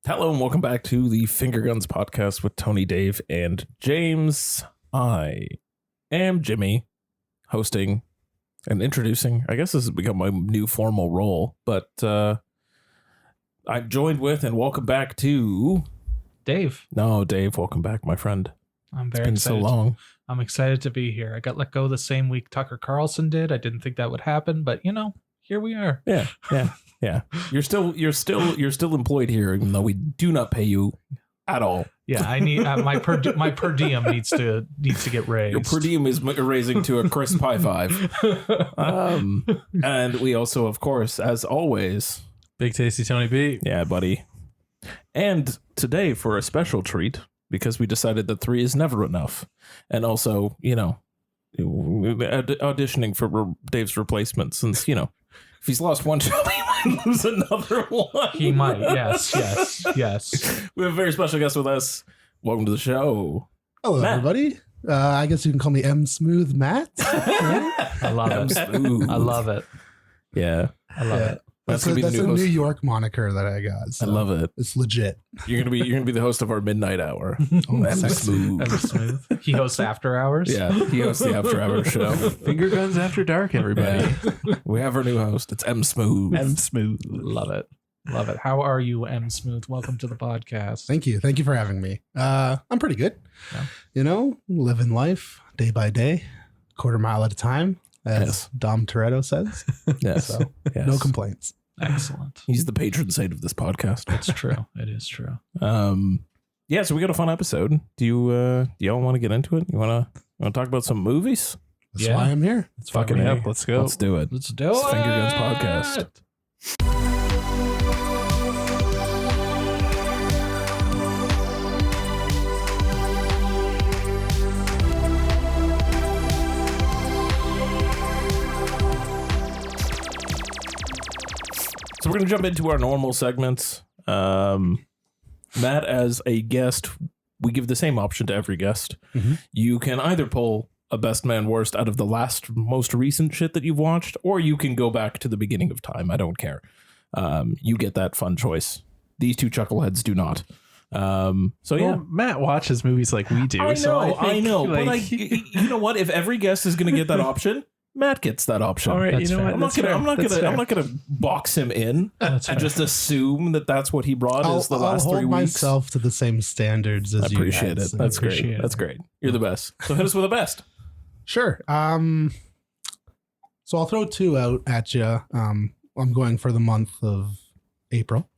Hello and welcome back to the Finger Guns podcast with Tony, Dave, and James. I am Jimmy, hosting and introducing. I guess this has become my new formal role, but I'm joined with and welcome back to Dave. No, Dave, welcome back, my friend. I'm very It's been excited. so long. I'm excited to be here. I got let go the same week Tucker Carlson did. I didn't think that would happen, but here we are. Yeah. You're still employed here, even though we do not pay you at all. Yeah, I need my per diem needs to get raised. Your per diem is raising to a crisp high five. And we also, of course, as always, Big Tasty Tony B. yeah, buddy. And today for a special treat, because we decided that 3 is never enough, and also, auditioning for Dave's replacement, since if he's lost one show, he might lose another one. He might. Yes. We have a very special guest with us. Welcome to the show. Hello, Matt. everybody. I guess you can call me M Smooth Matt. I love it. Smooth. I love it. Yeah, I love it. That's That's gonna be a the new host. New York moniker that I got. I So love it. it's legit. You're gonna be the host of our midnight hour. Oh, M sexy. Smooth. That was smooth. He hosts After Hours. Yeah, he hosts the After Hours show. Finger Guns After Dark, everybody. Yeah. We have our new host. It's M Smooth. M Smooth. Love it. Love it. How are you, M Smooth? Welcome to the podcast. Thank you. Thank you for having me. I'm pretty good. Yeah. Living life day by day, quarter mile at a time, as Yes. Dom Toretto says. Yes. So Yes. no complaints. Excellent. He's the patron saint of this podcast. It's true. It is true. Yeah, so we got a fun episode. Do y'all want to get into it? You want to talk about some movies? That's Yeah. why I'm here. It's fucking Fucking Yep, let's go. Let's do it. Let's do It's it. Finger Guns Podcast. So we're going to jump into our normal segments. Matt, as a guest, we give the same option to every guest. Mhm. You can either pull a best man worst out of the most recent shit that you've watched, or you can go back to the beginning of time. I don't care. You get that fun choice. These two chuckleheads do not. So yeah. Well, Matt watches movies like we do. I know, so I know. like, But you know what? If every guest is going to get that option, Matt gets that option. all right, That's you know fair. what? I'm not gonna box him in That's and fair. just assume that that's what he brought I'll, is the I'll last hold 3 weeks. myself to the same standards as I you appreciate guys. it. That's Appreciate great. it. That's great. You're the best. So hit us with the best. Sure. So I'll throw 2 out at you. I'm going for the month of April.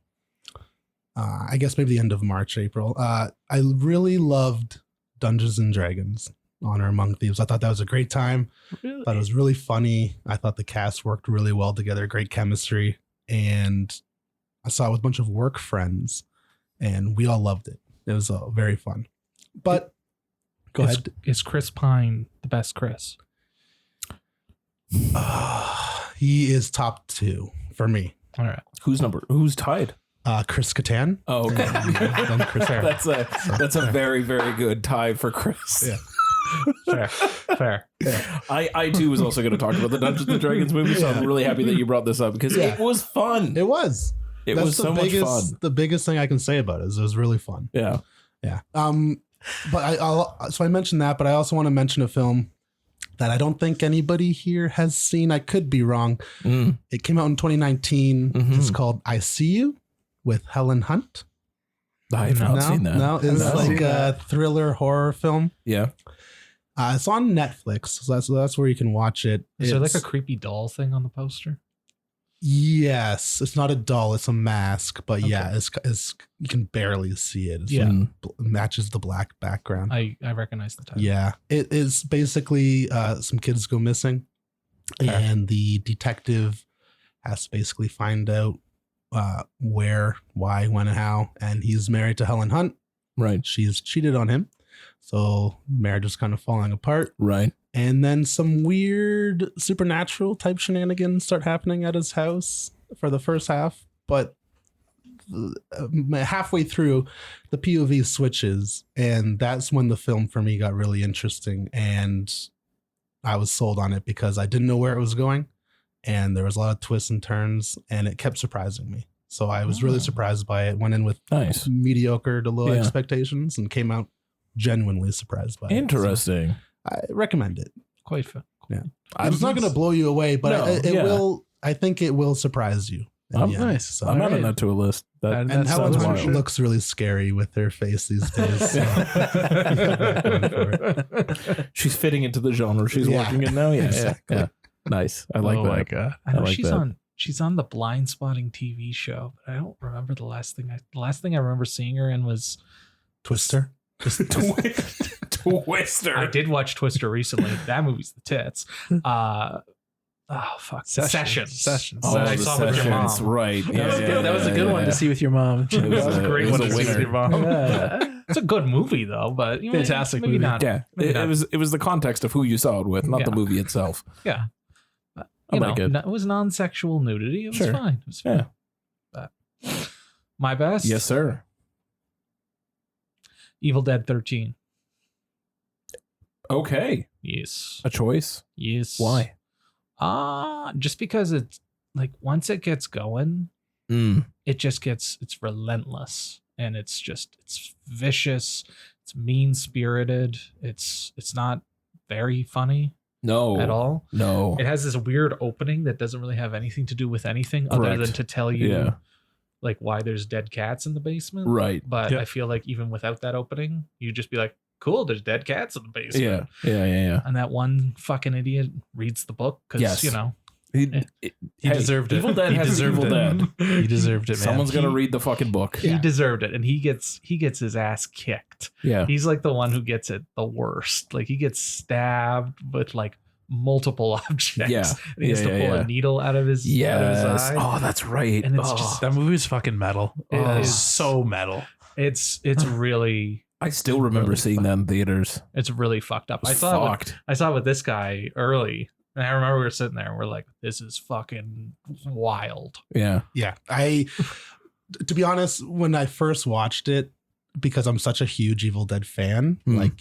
I guess maybe the end of March, April. I really loved Dungeons and Dragons: Honor Among Thieves. I thought that was a great time. Really? Thought it was really funny. I thought the cast worked really well together, great chemistry. And I saw it with a bunch of work friends, and we all loved it. It was very fun. But go ahead. Is Chris Pine the best Chris? He is top 2 for me. All right. Who's tied? Chris Kattan. Oh, okay. And then Chris Fair. that's a very, very good tie for Chris. Yeah. Fair. I too was also going to talk about the Dungeons and Dragons movie, so I'm really happy that you brought this up because Yeah. it was fun. It was. It That's was the so much biggest, fun. The biggest thing I can say about it is it was really fun. Yeah. Yeah. But so I mentioned that, but I also want to mention a film that I don't think anybody here has seen. I could be wrong. Mm. It came out in 2019. Mhm. It's called I See You with Helen Hunt. I have not seen that. No, it's not like seen a that. thriller horror film. Yeah. It's on Netflix, so that's where you can watch it. Is there like a It's- creepy doll thing on the poster? Yes, it's not a doll; it's a mask. But yeah, Okay. it's you can barely see it. It's Yeah. matches the black background. I recognize the title. Yeah, it is basically some kids go missing, Okay. and the detective has to basically find out where, why, when, and how. And he's married to Helen Hunt. Right. She's cheated on him, so marriage is kind of falling apart. Right. And then some weird supernatural type shenanigans start happening at his house for the first half, but halfway through, the POV switches, and that's when the film for me got really interesting, and I was sold on it because I didn't know where it was going, and there was a lot of twists and turns, and it kept surprising me. So I was really surprised by it. Went in with Nice. mediocre to low Yeah. expectations and came out genuinely surprised by it. Interesting. So I recommend it. Quite fun. Yeah. It's not going to blow you away, but No, it yeah. will. I think it will surprise you. in I'm the end. nice. So, I'm adding Alright. that to a list. That And and Helen sounds Hunt wild. looks really scary with her face these days. So. She's fitting into the genre she's Yeah, working in now. Yeah, exactly. yeah. Nice. I like oh that. my god. I know like she's that. on the Blind Spotting TV show, but I don't remember the last thing. The last thing I remember seeing her in was Twister. Twister. I did watch Twister recently. That movie's the tits. Oh fuck, Sessions. Oh, That I the saw with your Sessions, mom. right? That was good. That was a good one to see with your mom. It was That was a- a great it was one a to see with winner. your mom. Yeah. It's a good movie though, but you know, Fantastic maybe movie. not. Yeah, Maybe not. it was the context of who you saw it with, not the Yeah. movie itself. Yeah. I You like know, it. it was non-sexual nudity. It was Sure. fine. It was fine. Yeah. But my best. Yes, sir. Evil Dead 13. Okay, Yes. a choice. Yes. Why? Just because it's like once it gets going, it's relentless and it's vicious, it's mean-spirited, it's not very funny No, at all. No. It has this weird opening that doesn't really have anything to do with anything other Correct. than to tell you Yeah. like why there's dead cats in the basement. Right. But Yeah. I feel like even without that opening, you'd just be like, cool, there's dead cats in the basement. Yeah. And that one fucking idiot reads the book because, Yes. you know, He deserved it. Evil Dead He has deserved Evil it. Dead. He deserved it, man. Someone's gonna He- read the fucking book. he deserved it. And he gets his ass kicked. Yeah. He's like the one who gets it the worst. Like he gets stabbed with like multiple objects. Yeah. And he has to Yeah, pull yeah. a needle out of his Yes. eye. Oh, that's right. And it's Oh. just- That movie is fucking metal. It It is is. so metal. It's really I still remember seeing that in theaters. it's really fucked up. It I was saw it fucked. with this guy early. And I remember we were sitting there and we're like, this is fucking wild. Yeah. Yeah. To be honest, when I first watched it, because I'm such a huge Evil Dead fan, like,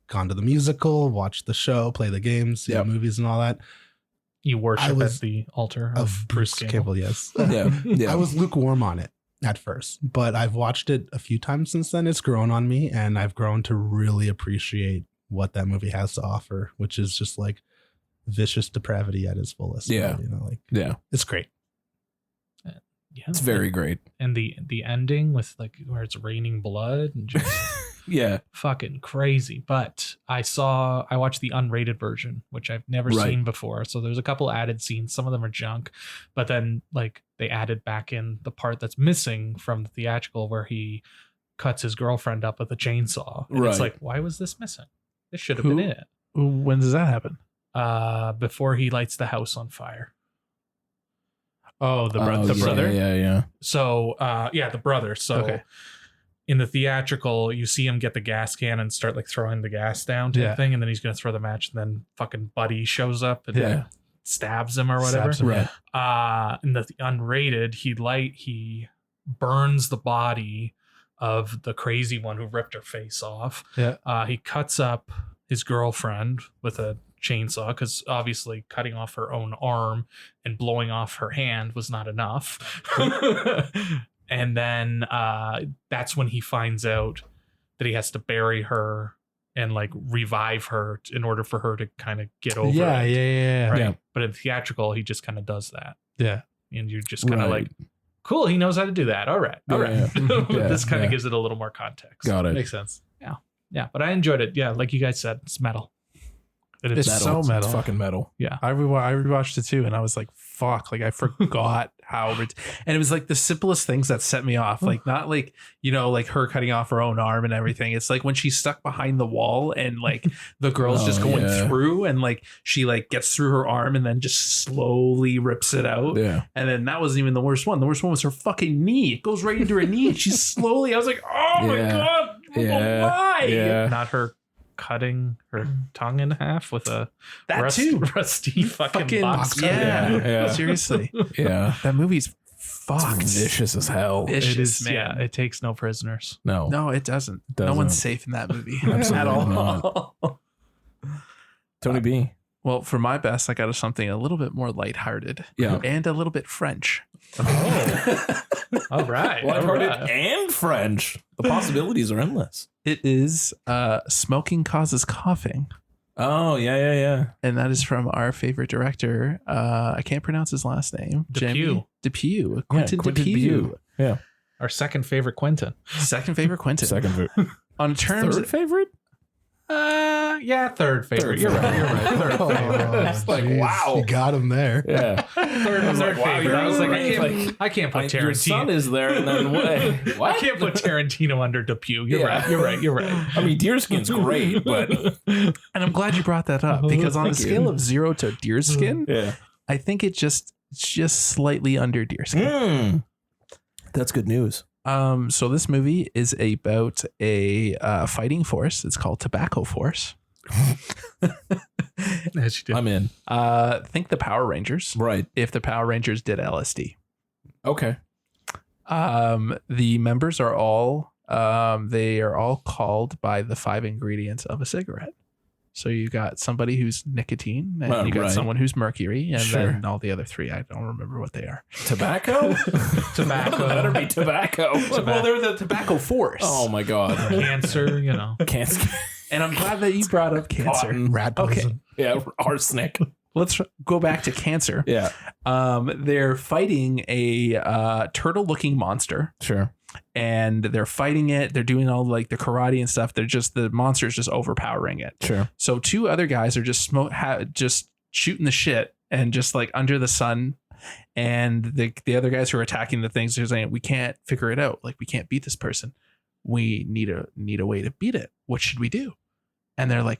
gone to the musical, watched the show, play the games, see the Yep. movies and all that, You I worship was- at the altar of Bruce Campbell, yes. Yeah. I was lukewarm on it at first, but I've watched it a few times since then. It's grown on me, and I've grown to really appreciate what that movie has to offer, which is just like vicious depravity at its fullest. Yeah. Yeah. It's great. Yeah. It's very great. And the ending with like where it's raining blood and just Yeah. fucking crazy. But I watched the unrated version, which I've never Right. seen before. So there's a couple added scenes. Some of them are junk, but then like they added back in the part that's missing from the theatrical where he cuts his girlfriend up with a chainsaw. And it's Right. like, why was this missing? This should have been it. When does that happen? Before he lights the house on fire. Oh, the Oh, brother. Yeah. So the brother. So Okay. in the theatrical, you see him get the gas can and start like throwing the gas down type Yeah. thing, and then he's gonna throw the match, and then fucking Buddy shows up and Yeah. stabs him or whatever. Stabs him, Right. In the unrated, he burns the body of the crazy one who ripped her face off. Yeah. He cuts up his girlfriend with a chainsaw because obviously cutting off her own arm and blowing off her hand was not enough. And then that's when he finds out that he has to bury her and like revive her in order for her to kind of get over Yeah, it. yeah. Right. Yeah. But in theatrical, he just kind of does that. Yeah. And you're just kind of Right. like, cool, he knows how to do that. All right. All right. Yeah. But Yeah, this kind of yeah. gives it a little more context. Got it. Makes sense. Yeah. But I enjoyed it. Yeah. Like you guys said, it's metal. And It's it's so metal. It's fucking metal. I rewatched it too, and I was like, "Fuck!" Like I forgot how. And it was like the simplest things that set me off. Like not like like her cutting off her own arm and everything. It's like when she's stuck behind the wall and like the girl's just going through, and like she like gets through her arm and then just slowly rips it out. Yeah. And then that wasn't even the worst one. The worst one was her fucking knee. It goes right into her knee, and she's slowly. I was like, "Oh my Yeah. god, Yeah. why?" Yeah. not her cutting her tongue in half with a That too. rusty fucking box cutter. Yeah. Yeah. Seriously, Yeah. that movie's It's fucked. vicious as hell. Vicious, It is, man. yeah, it takes no prisoners. No. No, it doesn't. No Doesn't. one's safe in that movie Absolutely at all. Tony B. Well, for my best, I got something a little bit more lighthearted. Yeah. And a little bit French. Oh. All right. Lighthearted all right. and French. The possibilities are endless. It is Smoking Causes Coughing. Oh, yeah. And that is from our favorite director. I can't pronounce his last name. Depew. Depew. Quentin Quentin Depew. Depew. Yeah. Our second favorite Quentin. Second favorite Quentin. Second favorite. On terms Third favorite? Yeah, third favorite. Third You're right. favorite. You're right. Third favorite. It's like, Jeez, wow. You got him there. Yeah. Third, I was third like, wow, favorite. I was like, you're I can't put Your son Tarantino. is there, and then what? I can't put Tarantino under Depew. You're Yeah. right. You're right. You're right. I mean, Deerskin's great, but And I'm glad you brought that up because on a Thank you. scale of 0 to deerskin, yeah. I think it's just slightly under deerskin. That's good news. So this movie is about a fighting force. It's called Tobacco Force. As you did. I'm in. Think the Power Rangers. Right. If the Power Rangers did LSD. Okay. The members are all they are all called by the 5 ingredients of a cigarette. So you got somebody who's nicotine, and you got right. someone who's mercury, and Sure. then all the other 3. I don't remember what they are. Tobacco? Tobacco. Better be tobacco. Well, they're the Tobacco Force. Oh my god. Cancer, you know. Cancer. And I'm glad that you brought up cancer. Cotton. Rat Okay. poison. Yeah. Arsenic. Let's go back to cancer. Yeah. They're fighting a turtle-looking monster, Sure. and they're fighting it. They're doing all like the karate and stuff. The monster's just overpowering it. Sure. So 2 other guys are just just shooting the shit and just like under the sun. And the other guys who are attacking the things are saying, we can't figure it out. Like, we can't beat this person. We need a way to beat it. What should we do? And they're like,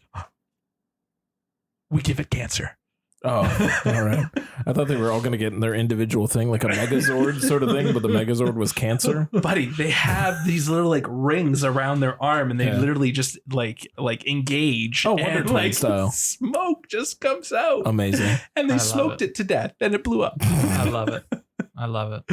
we give it cancer. Oh, all right. I thought they were all going to get in their individual thing, like a Megazord sort of thing, but the Megazord was cancer. Buddy, they have these little like rings around their arm, and they Yeah. literally just like engage. Oh, Wonder and Twin like style. smoke just comes out, Amazing. and they I love smoked it to death, and it blew up. I love it. I love it.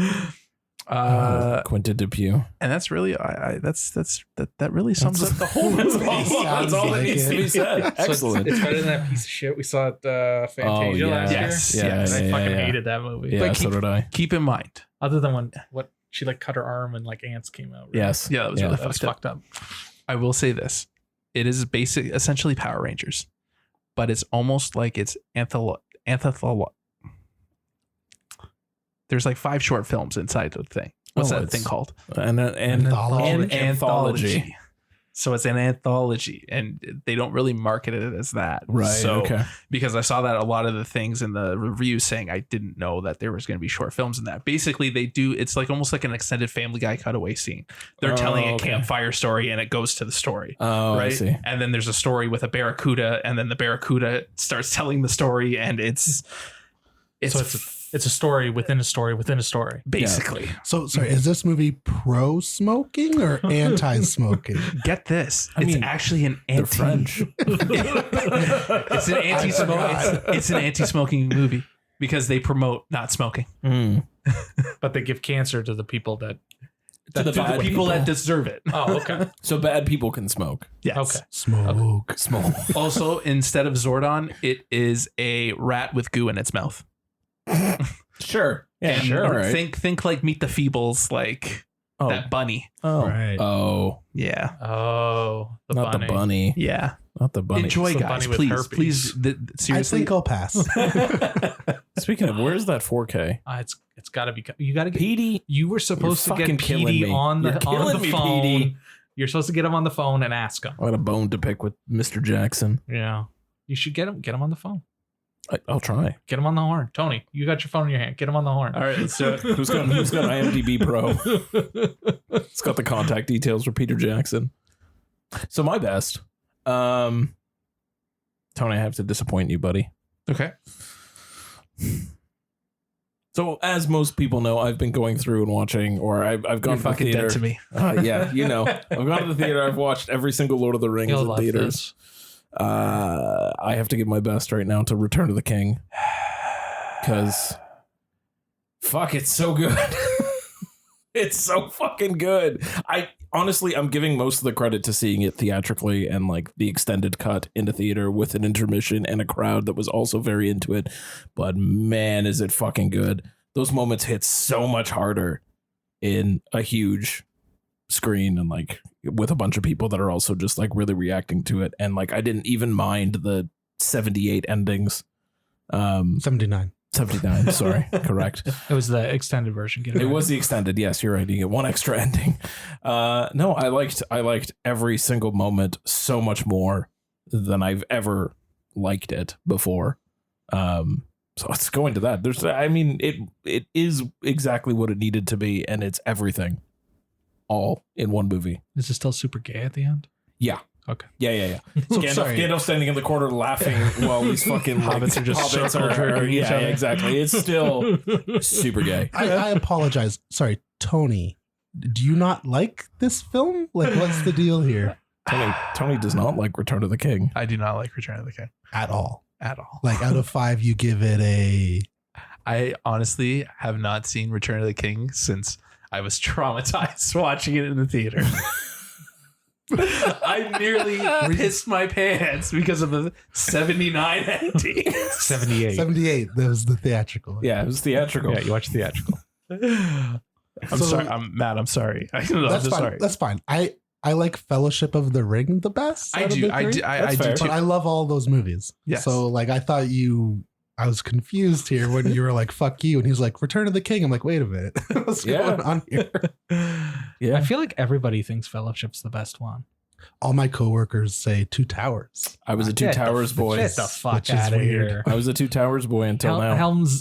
Quentin Depew. And that's really that really sums up the whole That's movie. all, that's all that like needs to it. be said. Excellent. It's better than that piece of shit we saw at Fantasia yeah. last Yes, year. yes. I Yeah, fucking yeah. hated that movie. Yeah, But so did I. Keep in mind, Other than when what she like cut her arm and like ants came out. Right? Yes. yeah, that was Yeah. really That was fucked up. fucked up. I will say this: it is essentially Power Rangers, but it's almost like it's anthological. There's like 5 short films inside the thing. What's Oh, that it's- thing called? An Anthology? anthology. So it's an anthology, and they don't really market it as that. Right. So, Okay. because I saw that a lot of the things in the reviews saying I didn't know that there was going to be short films in that. Basically, they do. It's like almost like an extended Family Guy cutaway scene. They're Oh, telling a okay. campfire story, and it goes to the story. Oh, right. I see. And then there's a story with a barracuda, and then the barracuda starts telling the story, and it's So it's a story within a story within a story. basically So, sorry, is this movie pro smoking or anti smoking? get this. I It's mean, actually an They're anti. French. It's an anti-smoking. It's an anti-smoking movie because they promote not smoking But they give cancer to the people that To the to bad the people that deserve it. Oh, okay. So bad people can smoke. Yes. Okay. Smoke. Smoke. Also, instead of Zordon, it is a rat with goo in its mouth. Sure. Yeah, And sure. All right. Think like Meet the Feebles, like Oh. that bunny. Oh. Right. Oh. Yeah. Oh, the Not bunny. the bunny. Yeah. Not the bunny. Enjoy, It's the guys. bunny with Please, herpes. please. I Seriously. think I'll pass. Speaking of, where's that 4K? It's got to be. You got to get. Petey. You were supposed to fucking get killing Petey me. on You're the killing me, phone. Petey. You're supposed to get him on the phone and ask him. I got a bone to pick with Mr. Jackson. Yeah. You should get him. Get him on the phone. I'll try. Get him on the horn. Tony, you got your phone in your hand. Get him on the horn. All right. So Who's got IMDb Pro? It's got the contact details for Peter Jackson. So my best. Tony, I have to disappoint you, buddy. okay. So as most people know, I've been going through and watching, or I've gone You're to the fucking theater. dead to me. Yeah, you know, I've gone to the theater. I've watched every single Lord of the Rings You'll in love theaters. this. I have to give my best right now to Return of the King because fuck, it's so good. It's so fucking good. I'm giving most of the credit to seeing it theatrically and like the extended cut into theater with an intermission and a crowd that was also very into it. But man, is it fucking good. Those moments hit so much harder in a huge screen and like with a bunch of people that are also just like really reacting to it. And like I didn't even mind the 78 endings. 79. 79, sorry, correct. It was the extended version. It was the extended. Yes, you're right. You get one extra ending. No, I liked every single moment so much more than I've ever liked it before. So let's go into that. It is exactly what it needed to be, and it's everything, all in one movie. Is it still super gay at the end? Yeah. Okay. Yeah. Gandalf standing in the corner laughing while these fucking hobbits are just circle jerking each other. Exactly. It's still super gay. I apologize. Sorry, Tony. Do you not like this film? Like, what's the deal here? Tony does not like Return of the King. I do not like Return of the King At all. Like out of 5, you give it a... I honestly have not seen Return of the King since I was traumatized watching it in the theater. I nearly pissed my pants because of the 79 ending. 78. 78. That was the theatrical. Yeah, it was theatrical. Yeah, you watched theatrical. I'm sorry. I'm mad. I'm sorry. I'm That's fine. sorry. That's fine. I like Fellowship of the Ring the best. I do. I do But too. I love all those movies. Yes. So like I thought I was confused here when you were like, fuck you. And he's like, Return of the King. I'm like, wait a minute. What's going on here? Yeah. I feel like everybody thinks Fellowship's the best one. All my coworkers say Two Towers. I was a Two Towers boy. Get the fuck which is out of weird. here. I was a Two Towers boy until now.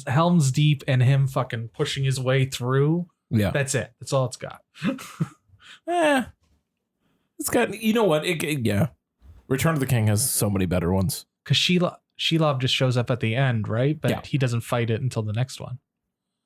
Helm's Deep and him fucking pushing his way through. Yeah. That's it. That's all it's got. It's got, you know what? Yeah. Return of the King has so many better ones. Because Shelob just shows up at the end, right? But Yeah. he doesn't fight it until the next one.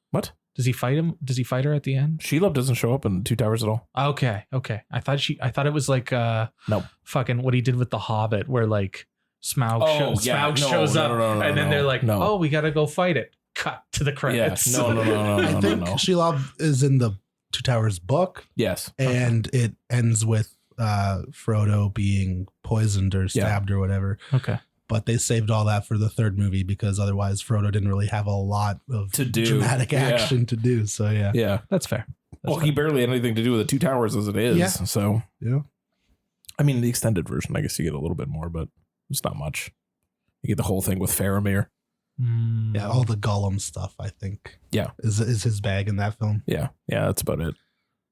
What? Does he fight him? Does he fight her at the end? Shelob doesn't show up in Two Towers at all. Okay. I thought it was like Nope. fucking what he did with the Hobbit, where like Smaug shows up, and then they're like, no. "Oh, we gotta go fight it." Cut to the Yeah. credits. No. I think Shelob is in the Two Towers book, Yes. and it ends with Frodo being poisoned or stabbed or whatever. Okay. But they saved all that for the third movie because otherwise Frodo didn't really have a lot of To do. dramatic action to do. So yeah. Yeah. That's fair. He barely had anything to do with the Two Towers as it is. Yeah. So, Yeah. I mean, the extended version, I guess you get a little bit more, but it's not much. You get the whole thing with Faramir. Yeah, all the Gollum stuff, I think. Yeah. Is his bag in that film. Yeah. Yeah, that's about it.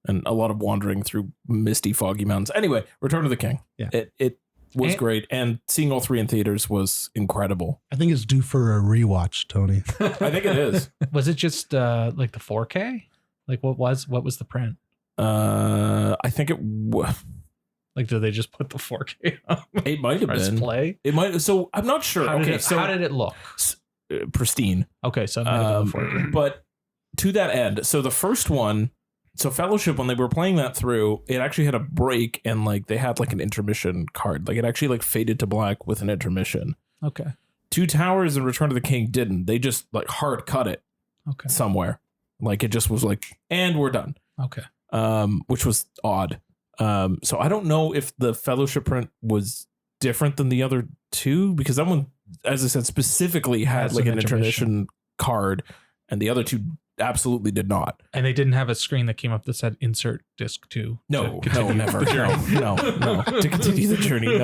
And a lot of wandering through misty, foggy mountains. Anyway, Return of the King. Yeah. It was great. And seeing all three in theaters was incredible. I think it's due for a rewatch, Tony. I think it is. Was it just like the 4K? Like what was the print? I think Like, did they just put the 4K on? it might have Press been. play? It might. So I'm not sure. How did it look? Pristine. Okay, so it might have been the 4K. But to that end, so the first one, so Fellowship, when they were playing that through, it actually had a break and like they had like an intermission card. Like it actually like faded to black with an intermission. Okay. Two Towers and Return of the King didn't. They just like hard cut it Okay. somewhere. Like it just was like, and we're done. Okay. Which was odd. So I don't know if the Fellowship print was different than the other two, because that one, as I said, specifically had like an intermission card, and the other two absolutely did not. And they didn't have a screen that came up that said insert disc 2. No, never. No. To continue the journey.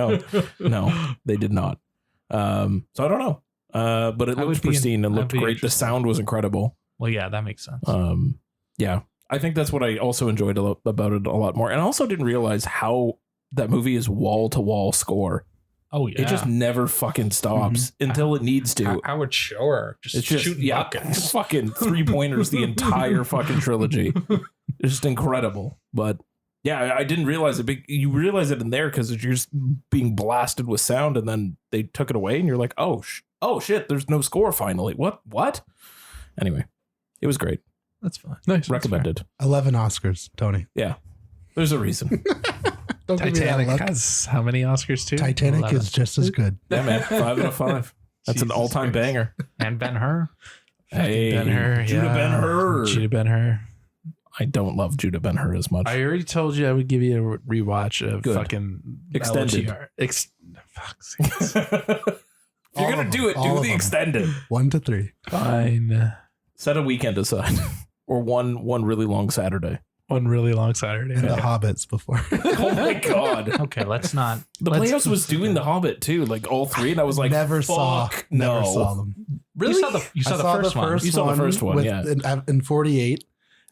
No, they did not. So I don't know. But it looked pristine and looked great. The sound was incredible. Well, yeah, that makes sense. Yeah. I think that's what I also enjoyed about it a lot more. And I also didn't realize how that movie is wall to wall score. Oh yeah. It just never fucking stops until it needs to. Howard Shore just shooting buckets. Fucking 3-pointers the entire fucking trilogy. It's just incredible. But yeah, I didn't realize it. You realize it in there because you're just being blasted with sound, and then they took it away, and you're like, oh shit, there's no score finally. What? Anyway, it was great. That's fine. Nice. Recommended. 11 Oscars, Tony. Yeah, there's a reason. Don't give me that Titanic look. has how many Oscars too? Titanic 11. is just as good. Yeah, man. 5 out of 5. That's an Jesus all-time Christ. banger. And Ben-Hur. Hey, Ben-Hur, Judah yeah. Ben-Hur. Judah Ben-Hur. I don't love Judah Ben-Hur as much. I already told you I would give you a rewatch of Good. fucking Extended. Fuck's sakes. If you're going to do it, All do of the them. extended. 1 to 3. Fine. Set a weekend aside. Or one really long Saturday. One really long Saturday. And the Hobbits before. Oh my God. Okay, let's not. The Playhouse was doing The Hobbit too, like all three, and I was like, never saw them. Really? You saw the first one. You saw the first one, yeah. In 48,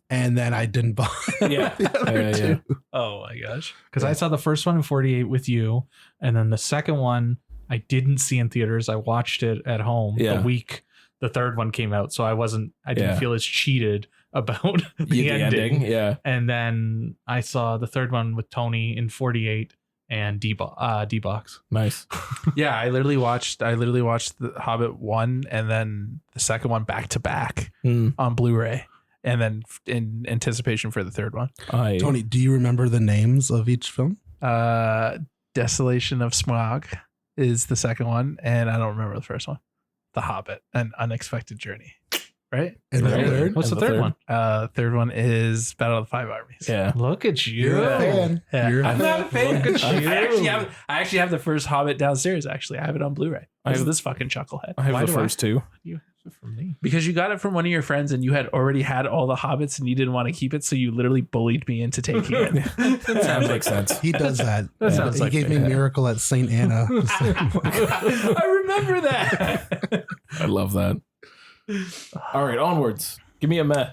and then I didn't buy Yeah. the other two. Oh my gosh. Because I saw the first one in 48 with you, and then the second one I didn't see in theaters. I watched it at home the week the third one came out, so I didn't feel as cheated about the ending. Yeah. And then I saw the third one with Tony in 48 and D-Box. Nice. Yeah, I literally watched the Hobbit 1 and then the second one back to back on Blu-ray, and then in anticipation for the third one. Tony, do you remember the names of each film? Desolation of Smaug is the second one, and I don't remember the first one. The Hobbit, An Unexpected Journey, right? And the third? What's And the the third third? one? Third one is Battle of the Five Armies. Yeah. Look at you. You're a fan. Yeah. You're a I'm fan. not a fan. Look at you. I actually have the first Hobbit downstairs. Actually, I have it on Blu-ray. I have This fucking chucklehead. I have Why the do I- first two. You have it from me. Because you got it from one of your friends and you had already had all the Hobbits and you didn't want to keep it, so you literally bullied me into taking it. That makes sense. He does that. That sounds he like gave me yeah. Miracle at St. Anna. I remember that. I love that. All right, onwards. Give me a meh.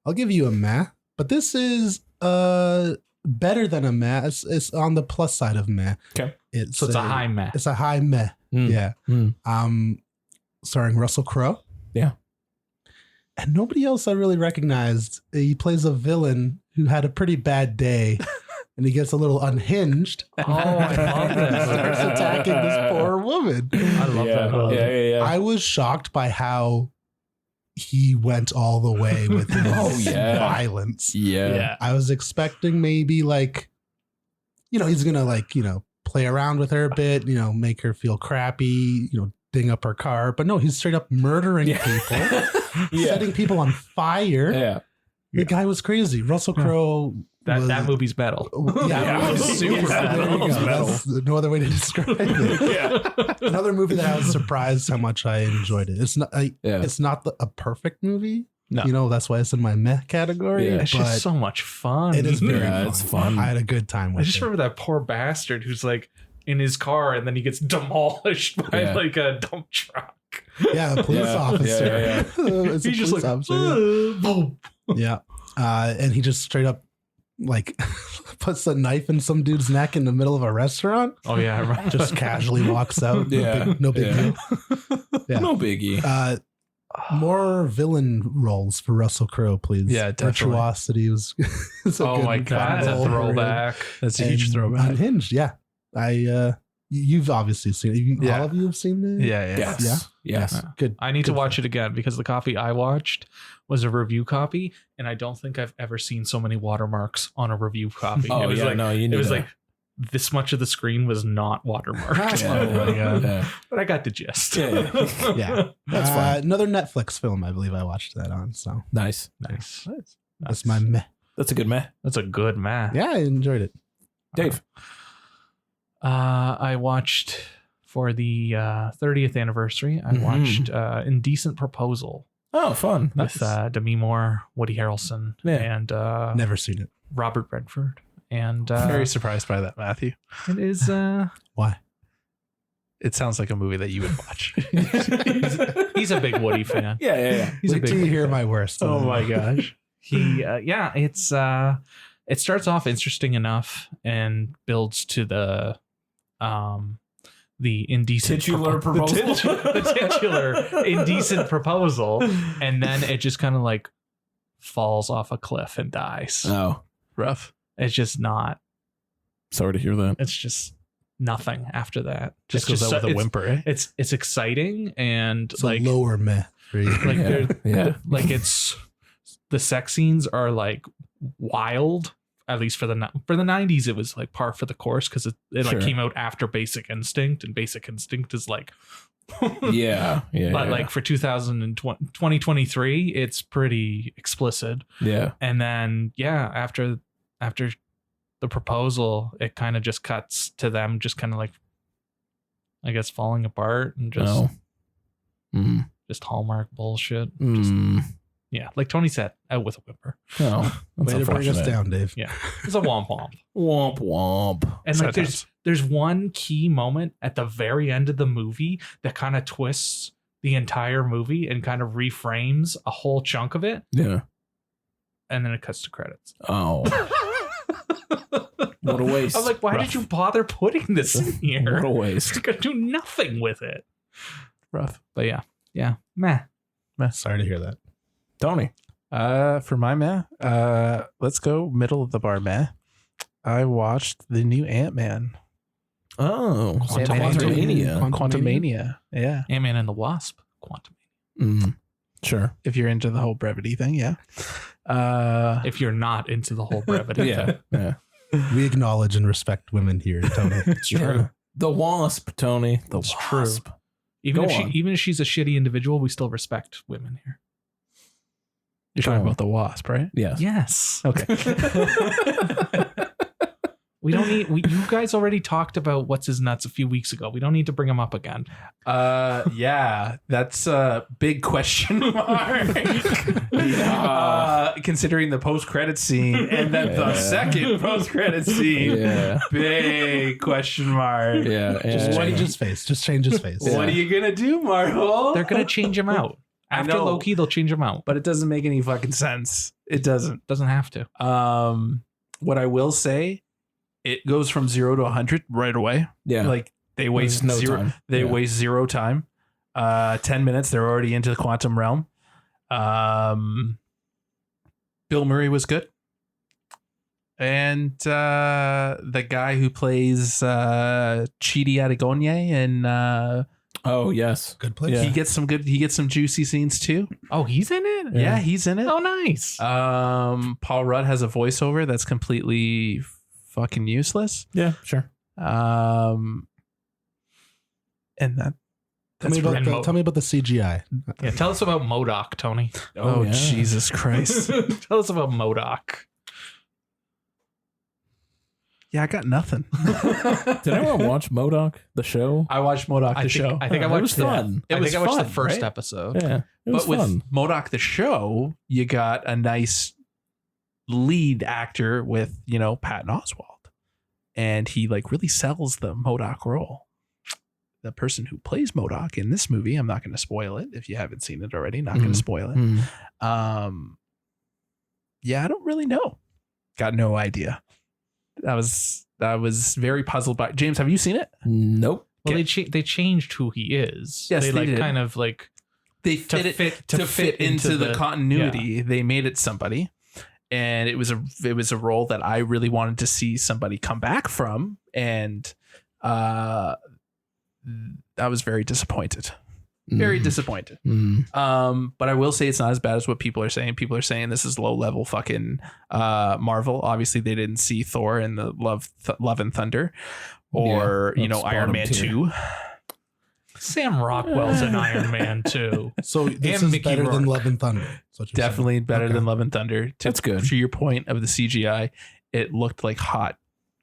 I'll give you a meh, but this is better than a meh. It's on the plus side of meh. Okay. It's So it's a high meh. It's a high meh. Mm. Yeah. Starring Russell Crowe. Yeah. And nobody else I really recognized. He plays a villain who had a pretty bad day. And he gets a little unhinged. Oh, I love that. Starts attacking this poor woman. I love that. Yeah. I was shocked by how he went all the way with his Oh, yeah. violence. Yeah. I was expecting maybe like, he's going to like, play around with her a bit, make her feel crappy, ding up her car. But no, he's straight up murdering people, setting people on fire. Yeah. The guy was crazy. Russell Crowe. That movie's metal. Yeah, it was super there you metal. go. That's no other way to describe it. Yeah. Another movie that I was surprised how much I enjoyed it. It's not Yeah. it's not a perfect movie. No. That's why it's in my meh category. Yeah. It's but just so much fun. it is very Yeah, fun. it's fun. I had a good time I with just it. remember that poor bastard who's like in his car and then he gets demolished by Yeah. like a dump truck. Yeah, a police Yeah. officer. Yeah. It's a He's just police like, officer. boom. Yeah. And he just straight up like puts a knife in some dude's neck in the middle of a restaurant. Oh yeah, I remember. Just casually walks out. Yeah. No big Yeah. deal. Yeah. No biggie. More villain roles for Russell Crowe, please. Yeah, definitely. Virtuosity was. is a Oh good my fun God, That's a role for him. throwback. That's a And huge throwback. Unhinged, yeah. You've obviously seen it. Yeah. All of you have seen it. Yeah. Yes. Yes. Good. I need to Good watch for it again because the copy I watched was a review copy, and I don't think I've ever seen so many watermarks on a review copy. Oh, it was yeah. like, No, you need it was to- like this much of the screen was not watermarked. Yeah. Oh my God. Yeah. But I got the gist. Yeah. Yeah. That's fine. Another Netflix film, I believe I watched that on. So Nice. Nice. that's my meh. That's a good meh. That's a good math. Yeah, I enjoyed it. Dave. I watched for the 30th anniversary. I Mhm. watched Indecent Proposal Oh, fun. with Demi Moore, Woody Harrelson, Yeah. and Never seen it. Robert Redford. And Very surprised by that, Matthew. it is Why? It sounds like a movie that you would watch. he's a big Woody fan. Yeah. He's a Wait big till you hear my worst. Oh my gosh. He it's it starts off interesting enough and builds to the indecent Titular proposal. the titular indecent proposal, and then it just kind of like falls off a cliff and dies. Oh, Rough. It's just not. sorry to hear that. It's just nothing after that. Just It's goes out with a it's- whimper, eh? It's exciting and It's like a lower meh for you. like Yeah. they're Yeah. like it's the sex scenes are like wild at least for the 90s, it was like par for the course because it like Sure. came out after Basic Instinct, and Basic Instinct is like Yeah. but like for 2023, it's pretty explicit. yeah. And then after the proposal, it kind of just cuts to them just kind of like, I guess, falling apart and just No. Mm. just Hallmark bullshit. Mm. Yeah, like Tony said, out with a whimper. No. That's Way to bring us unfortunate. down, Dave. Yeah, it's a womp womp. Womp womp. And like Sometimes. there's one key moment at the very end of the movie that kind of twists the entire movie and kind of reframes a whole chunk of it, Yeah. and then it cuts to credits. Oh. What a waste. I was like, why Rough. did you bother putting this in here? What a waste. You're gonna do nothing with it. Rough. But yeah, meh. Sorry to hear that. Tony. For my meh, let's go middle of the bar meh. I watched the new Ant-Man. Oh. Quantamania. Quantamania. Yeah. Man and the Wasp. Quantum. Sure. If you're into the whole brevity thing, yeah. If you're not into the whole brevity, Yeah. Yeah. We acknowledge and respect women here, Tony. It's true. The Wasp, Tony. The It's true. Wasp. even Go if on. even if she's a shitty individual, we still respect women here. You're talking about the Wasp, right? Yes. Yes. Okay. We don't need. You guys already talked about what's his nuts a few weeks ago. We don't need to bring him up again. Yeah, that's a big question mark. Considering the post-credit scene and then the Yeah. second post-credit scene, Yeah. big question mark. Yeah. Just yeah. change his face. Just change his face. Yeah. What are you gonna do, Marvel? They're gonna change him out I after know. Loki. They'll change him out. but it doesn't make any fucking sense. It doesn't. Doesn't have to. What I will say, it goes from 0 to 100 right away. Yeah. Like they waste There's no zero. time. They Yeah. waste zero time. 10 minutes, they're already into the quantum realm. Bill Murray was good. And the guy who plays Chidi Adegone and Oh, yes. Good place. Yeah. he gets some juicy scenes too. Oh, he's in it. Yeah, he's in it. Oh, nice. Paul Rudd has a voiceover that's completely fucking useless. Yeah, sure. And Tell that's me, about pretty- tell me about the CGI. Yeah, tell us about MODOK, Tony. oh yeah. Jesus Christ. Tell us about MODOK. Yeah, I got nothing. Did anyone watch MODOK, the show? I watched MODOK the show. I think I It watched was fun. It I was think I watched the fun, first right? episode. Yeah. It was But with fun. MODOK the show, you got a nice lead actor with, Patton Oswalt. And he like really sells the MODOK role. The person who plays MODOK in this movie, I'm not going to spoil it if you haven't seen it already, not going Mhm. to spoil it. Mm. Yeah, I don't really know. Got no idea. I was very puzzled by James. Have you seen it? Nope. Well, they changed who he is. Yes, they they like did. kind of like They to fit into the continuity. They made it somebody, and it was a role that I really wanted to see somebody come back from, and I was very disappointed. Very disappointed. Mm. But I will say it's not as bad as what people are saying. People are saying this is low level fucking Marvel. Obviously, they didn't see Thor and the Love and Thunder, or Yeah, that's Iron bottom Man tier. 2. Sam Rockwell's in Iron Man too. So this And is Mickey better than Rourke. Love and Thunder. That's what you're saying. Definitely better Okay. than Love and Thunder. That's good. To your point of the CGI, it looked like hot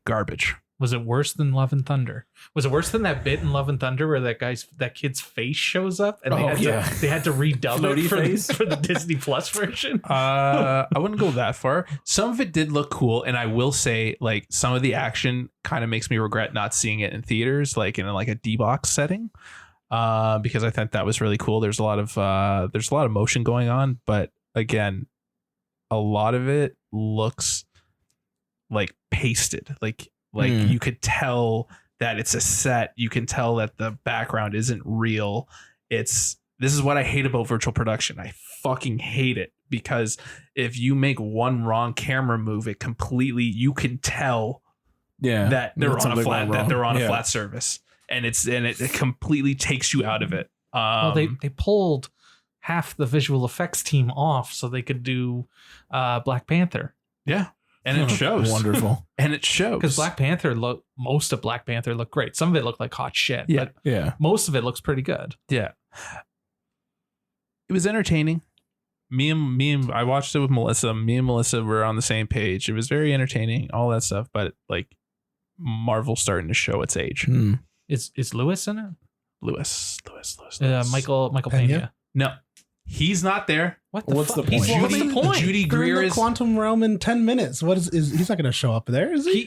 garbage. Was it worse than Love and Thunder? Was it worse than that bit in Love and Thunder where that kid's face shows up and Oh, yeah. they had to redub Floaty it face? for the Disney Plus version? I wouldn't go that far. Some of it did look cool, and I will say, like, some of the action kind of makes me regret not seeing it in theaters, like in like a D-box setting, because I think that was really cool. There's a lot of motion going on, but again, a lot of it looks like pasted, like you could tell that it's a set. You can tell that the background isn't real. This is what I hate about virtual production. I fucking hate it, because if you make one wrong camera move, you can tell Yeah. that they're That's on a something flat went wrong. that they're on Yeah. a flat surface, and it completely takes you out of it. Well, they pulled half the visual effects team off so they could do Black Panther. Yeah. And it shows. Wonderful. And it shows. Because most of Black Panther looked great. Some of it looked like hot shit. Yeah. But Yeah. most of it looks pretty good. Yeah. It was entertaining. I watched it with Melissa. Me and Melissa were on the same page. It was very entertaining, all that stuff. But like Marvel's starting to show its age. Hmm. Is Lewis in it? Lewis. Michael Pena? Pena. No, he's not there. What's the He's- point? What's the point? Judy They're in Greer the is. quantum realm in 10 minutes. What is he's not going to show up there, is he?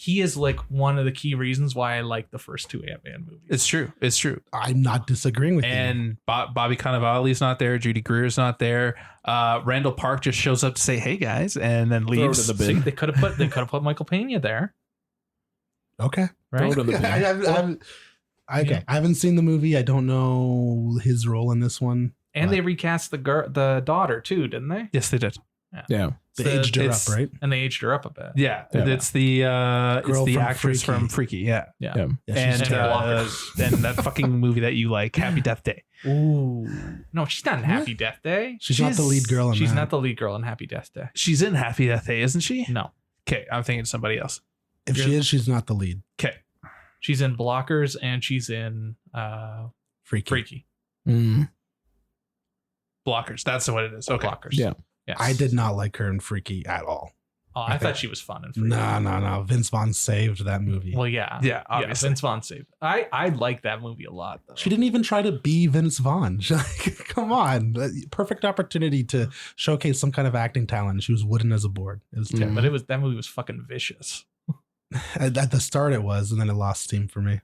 He is like one of the key reasons why I like the first two Ant-Man movies. It's true. It's true. I'm not disagreeing with you. And Bobby Cannavale's not there. Judy Greer's not there. Randall Park just shows up to say, "Hey guys," and then Throw it leaves. in the See, bin. they could have put Michael Pena there, Okay. Throw right? it in the bin. Okay. I haven't seen the movie. I don't know his role in this one. And they recast the daughter too, didn't they? Yes, they did. Yeah. They aged her up, it's- right? And they aged her up a bit. Yeah, Yeah. it's the Girl from actress Freaky. from Freaky. Yeah, Yeah. Yeah. Yeah, and she's terrible. and that fucking movie that you like, Happy Death Day. Ooh. No, she's not in Happy Death Day. She's not the lead girl in She's that. not the lead girl in Happy Death Day. She's in Happy Death Day, isn't she? No. Okay, I'm thinking somebody else. If she is, she's not the lead. Okay, She's in Blockers and she's in Freaky. Mm. Blockers. That's what it is. Okay. Blockers. Yeah. Yes. I did not like her in Freaky at all. Oh, I thought she was fun in Freaky. No. Vince Vaughn saved that movie. Well, yeah. Yeah, obviously. Vince Vaughn saved. I like that movie a lot, though. She didn't even try to be Vince Vaughn. Come on. Perfect opportunity to showcase some kind of acting talent. She was wooden as a board. It was Yeah, terrible. but that movie was fucking vicious. At the start it was, and then it lost steam for me.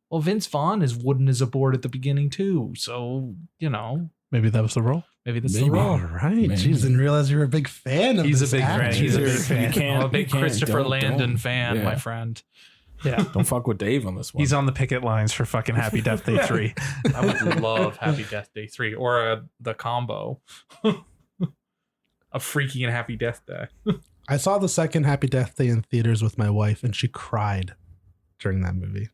Well, Vince Vaughn is wooden as a board at the beginning too, so Maybe that was the role. maybe that's Maybe. the role. All right. Maybe. Jeez, didn't realize you were a big fan of He's a this big actor. fan. He's a big fan. You can't- I'm a big you can't- Christopher don't- Landon fan, yeah. my friend. Yeah, Don't fuck with Dave on this one. he's on the picket lines for fucking Happy Death Day 3. I would love Happy Death Day 3 or the combo of Freaky and Happy Death Day. I saw the second Happy Death Day in theaters with my wife, and she cried during that movie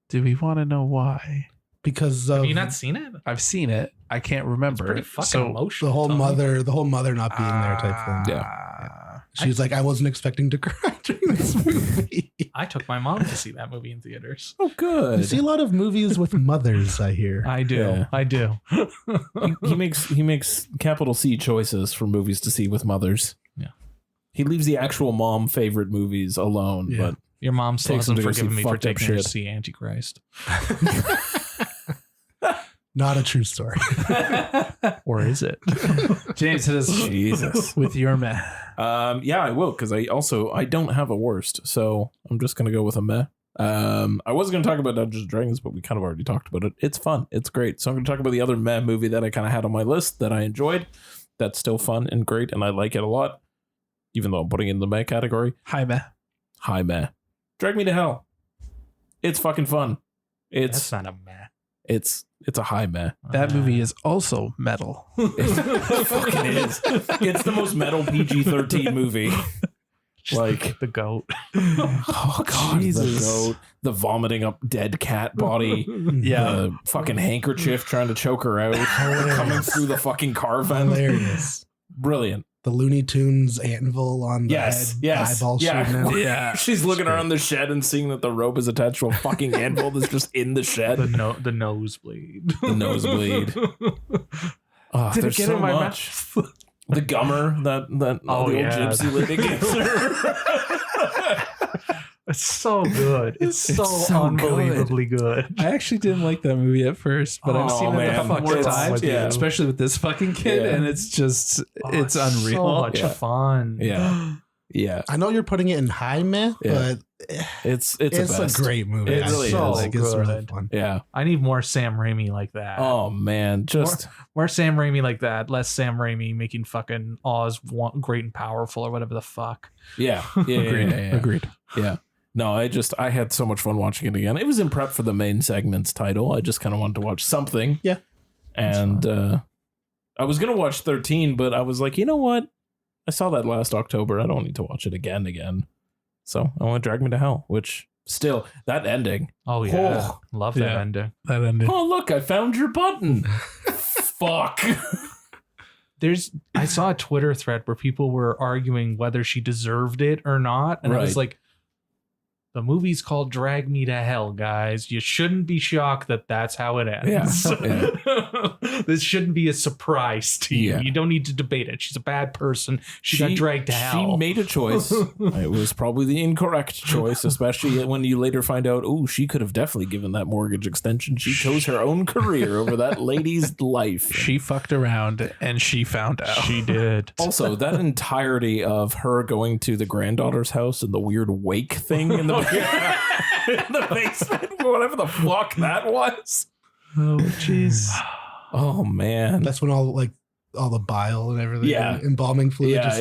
Do we want to know why? because of Have you not seen it? I've seen it. I can't remember. It's pretty fucking So, emotional. the whole Tony. mother not being there type thing. She was like, I wasn't expecting to cry during this movie. I took my mom to see that movie in theaters. Oh, good. You see a lot of movies with mothers, I hear. I do. Yeah. I do. he makes capital C choices for movies to see with mothers. Yeah. He leaves the actual mom favorite movies alone, Yeah. but Your mom still Takes him hasn't to go see forgiven me for fucked up taking her to shit. see Antichrist. Not a true story. or is it? James, hit us Jesus. with your meh. Yeah, I will, because I don't have a worst, so I'm just gonna go with a meh. I was gonna talk about Dungeons and Dragons, but we kind of already talked about it. It's fun, it's great. So I'm gonna talk about the other meh movie that I kind of had on my list that I enjoyed. That's still fun and great, and I like it a lot, even though I'm putting it in the meh category. Hi, meh. Hi meh. Drag Me to Hell. It's fucking fun. That's not a meh. It's a high meh. That movie is also metal. It fucking is. It's the most metal PG-13 movie. Like the goat. oh god, Jesus. the goat, the vomiting up dead cat body, Yeah. the fucking handkerchief trying to choke her out, coming through the fucking car vent. Hilarious. Brilliant. The Looney Tunes anvil on the Yes, head, yes, eyeball yeah. shooting out. Yeah. She's looking around the shed and seeing that the rope is attached to a fucking anvil that's just in the shed. The nosebleed. The nosebleed. Oh, Did it there's get so in my much. The gummer that the Oh, old yeah. gypsy lady gives her. It's so good. It's so, so unbelievably good. I actually didn't like that movie at first, but I've Oh, seen it a man. couple more It's- times, yeah. especially with this fucking kid, Yeah. and it's just, Oh, it's unreal. So much Yeah. fun. Yeah. Yeah, I know you're putting it in high meh, Yeah. but it's it's best. a great movie. It I really feel is. like it's really Good. fun. Yeah. I need more Sam Raimi like that. Oh man, just More Sam Raimi like that. Less Sam Raimi making fucking Oz great and powerful or whatever the fuck. yeah. Yeah. Agreed. Yeah, yeah. Agreed. Yeah. No, I had so much fun watching it again. It was in prep for the main segment's title. I just kind of wanted to watch something. Yeah. And I was gonna watch 13, but I was like, you know what? I saw that last October. I don't need to watch it again. So I went Drag Me to Hell, which still that ending. Oh yeah. Oh, Love that yeah. ending. That ended. Oh look, I found your button. Fuck. I saw a Twitter thread where people were arguing whether she deserved it or not. And I was like, the movie's called Drag Me to Hell, guys. You shouldn't be shocked that that's how it ends. Yeah. This shouldn't be a surprise to you. Yeah. You don't need to debate it. She's a bad person. She got dragged to hell. She made a choice. It was probably the incorrect choice, especially when you later find out, oh, she could have definitely given that mortgage extension. She chose her own career over that lady's life. She fucked around and she found out. She did. Also, that entirety of her going to the granddaughter's house and the weird wake thing in the in the basement, whatever the fuck that was. Oh jeez. Oh man, that's when all the bile and everything, embalming fluid, just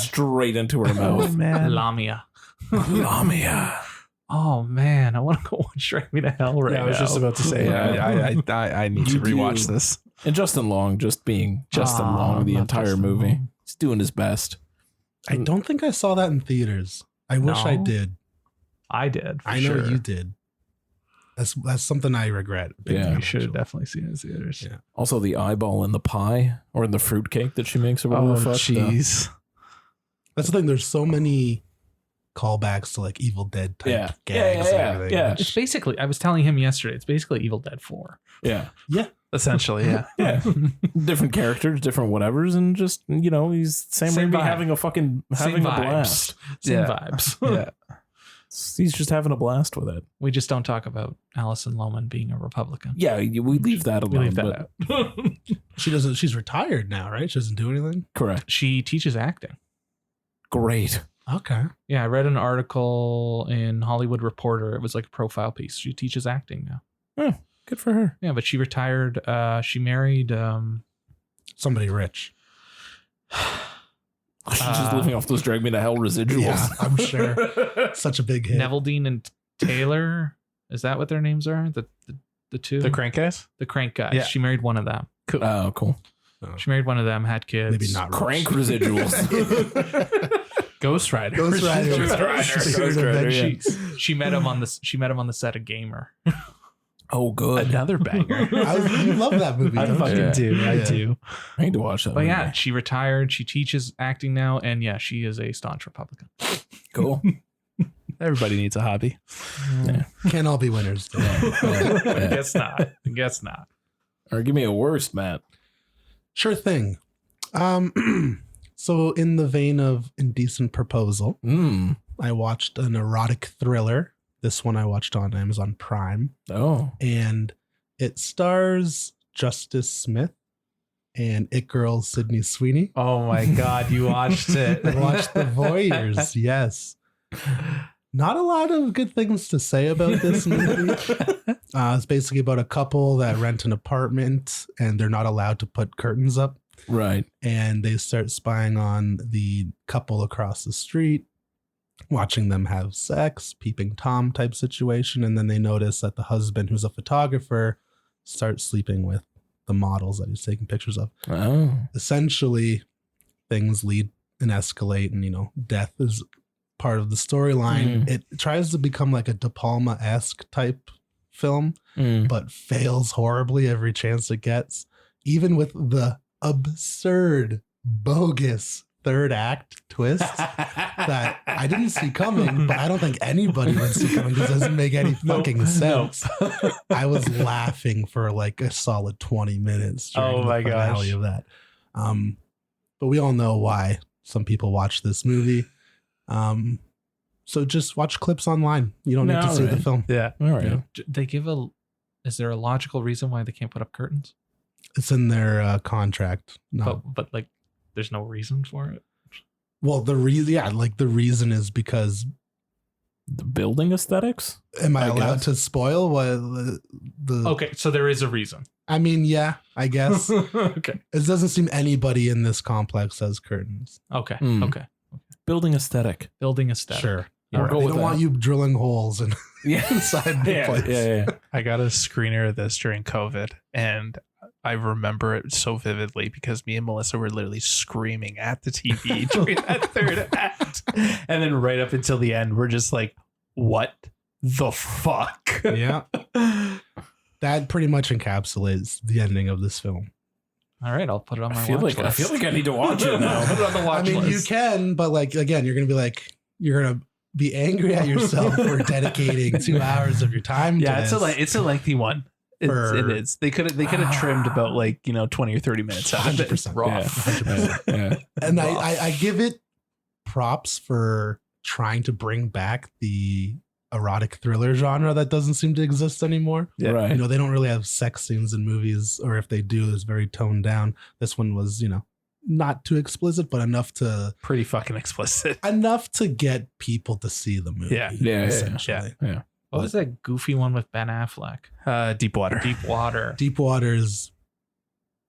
straight into her mouth. Oh man, Lamia. Oh man, I want to go watch Drag Me to Hell right now. I was just about to say, I need to rewatch this. And Justin Long just being Justin Long the entire movie. He's doing his best. I don't think I saw that in theaters. I wish I did. I did. I know you did. That's something I regret. Yeah, you should have definitely seen it in theaters. Yeah. Also, the eyeball in the pie or in the fruitcake that she makes. Jeez. That's the thing. There's so many callbacks to like Evil Dead type gags and everything. Yeah. It's basically, I was telling him yesterday, it's basically Evil Dead 4. Yeah. Yeah. Essentially, yeah. Yeah. Different characters, different whatevers, and just, he's Sam Raimi having a blast. Same vibes. Yeah. He's just having a blast with it. We just don't talk about Alison Lohman being a Republican. Yeah, we leave that alone. We leave that out. She's retired now, right? She doesn't do anything? Correct. She teaches acting. Great. Okay. Yeah, I read an article in Hollywood Reporter. It was like a profile piece. She teaches acting now. Oh, good for her. Yeah, but she retired. She married somebody rich. She's just living off those Drag Me to Hell residuals. Yeah, I'm sure. Such a big hit. Neville Dean and Taylor. Is that what their names are? The two? The Crank guys? The Crank guys. Yeah. She married one of them. Cool. Oh, cool. She married one of them, had kids. Maybe not Crank residuals. Ghost Rider. Ghost Rider. She met him on the set of Gamer. Oh, good. Another banger. You love that movie. I fucking do. Yeah. I do. I need to watch that. But yeah, she retired. She teaches acting now, and yeah, she is a staunch Republican. Cool. Everybody needs a hobby. Yeah. Can't all be winners. I guess not. Or give me a worst, Matt. Sure thing. So in the vein of Indecent Proposal, I watched an erotic thriller. This one I watched on Amazon Prime. Oh. And it stars Justice Smith and It Girl Sydney Sweeney. Oh my God, you watched it. I watched The Voyeurs, yes. Not a lot of good things to say about this movie. It's basically about a couple that rent an apartment and they're not allowed to put curtains up. Right. And they start spying on the couple across the street, watching them have sex, peeping Tom type situation. And then they notice that the husband, who's a photographer, starts sleeping with the models that he's taking pictures of. Oh. Essentially, things lead and escalate, and, death is part of the storyline. It tries to become like a De Palma-esque type film, but fails horribly every chance it gets, even with the absurd, bogus third act twist that I didn't see coming, but I don't think anybody would see coming because it doesn't make any fucking sense. I was laughing for like a solid 20 minutes during the finale of that. But we all know why some people watch this movie. So just watch clips online. You don't need to see the film. Yeah. All right. Yeah. Is there a logical reason why they can't put up curtains? It's in their contract. No. But like, there's no reason for it. Well, the reason is because the building aesthetics. Am I allowed to spoil what the? Okay, so there is a reason. I mean, yeah, I guess. Okay. It doesn't seem anybody in this complex has curtains. Okay. Okay. Building aesthetic. Sure. Yeah, they don't want you drilling holes inside the place. Yeah. I got a screener of this during COVID, and I remember it so vividly because me and Melissa were literally screaming at the TV during that third act. And then right up until the end, we're just like, what the fuck? Yeah. That pretty much encapsulates the ending of this film. All right, I'll put it on my I feel watch like list. I need to watch it I'll now. put it on the I watch mean, you list. can, but like again, you're gonna be angry at yourself for dedicating 2 hours of your time. Yeah, to this. it's a lengthy one. It is. They could have trimmed about 20 or 30 minutes out of it. 100%. Rough. Yeah. And I give it props for trying to bring back the erotic thriller genre that doesn't seem to exist anymore. Yeah. Right. They don't really have sex scenes in movies, or if they do, it's very toned down. This one was, not too explicit, but enough to Pretty fucking explicit. get people to see the movie. Yeah. essentially. Yeah. What was that goofy one with Ben Affleck? Deep Water. Deep Water. Deep Water is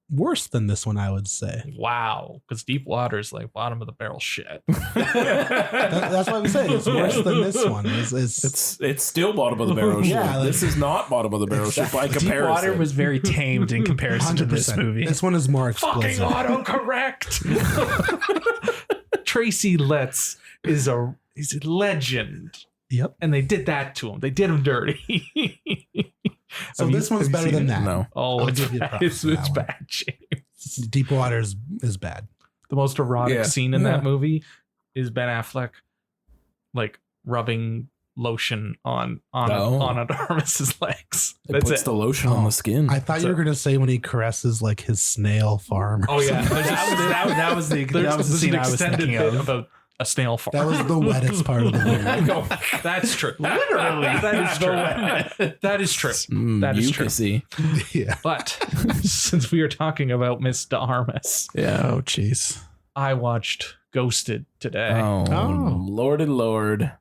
worse than this one, I would say. Wow, because Deep Water is like bottom of the barrel shit. That's what I'm saying. It's worse than this one. It's still bottom of the barrel shit. Yeah, like- This is not bottom of the barrel shit by Deep comparison. Water was very tamed in comparison to this 100%. movie. This one is more Fucking explicit. autocorrect. Tracy Letts is a legend. Yep. And they did that to him. They did him dirty. So this one's better than that. No. Oh, I'll it's give you bad. props It's for that one. bad, James. Deep Water is bad. The most erotic Yeah. scene in Yeah. that movie is Ben Affleck like rubbing lotion on Adonis's legs. It That's puts it. the lotion on the skin. I thought you were gonna say when he caresses like his snail farm. Oh yeah, that was the scene I was thinking bit of. about a snail farm. That was the wettest part of the movie. No, that's true. Literally, that is true. That is true. That is true. see. Yeah. But since we are talking about Miss de Armas, Yeah. Oh, jeez. I watched Ghosted today. Oh, Oh. Lordy Lord.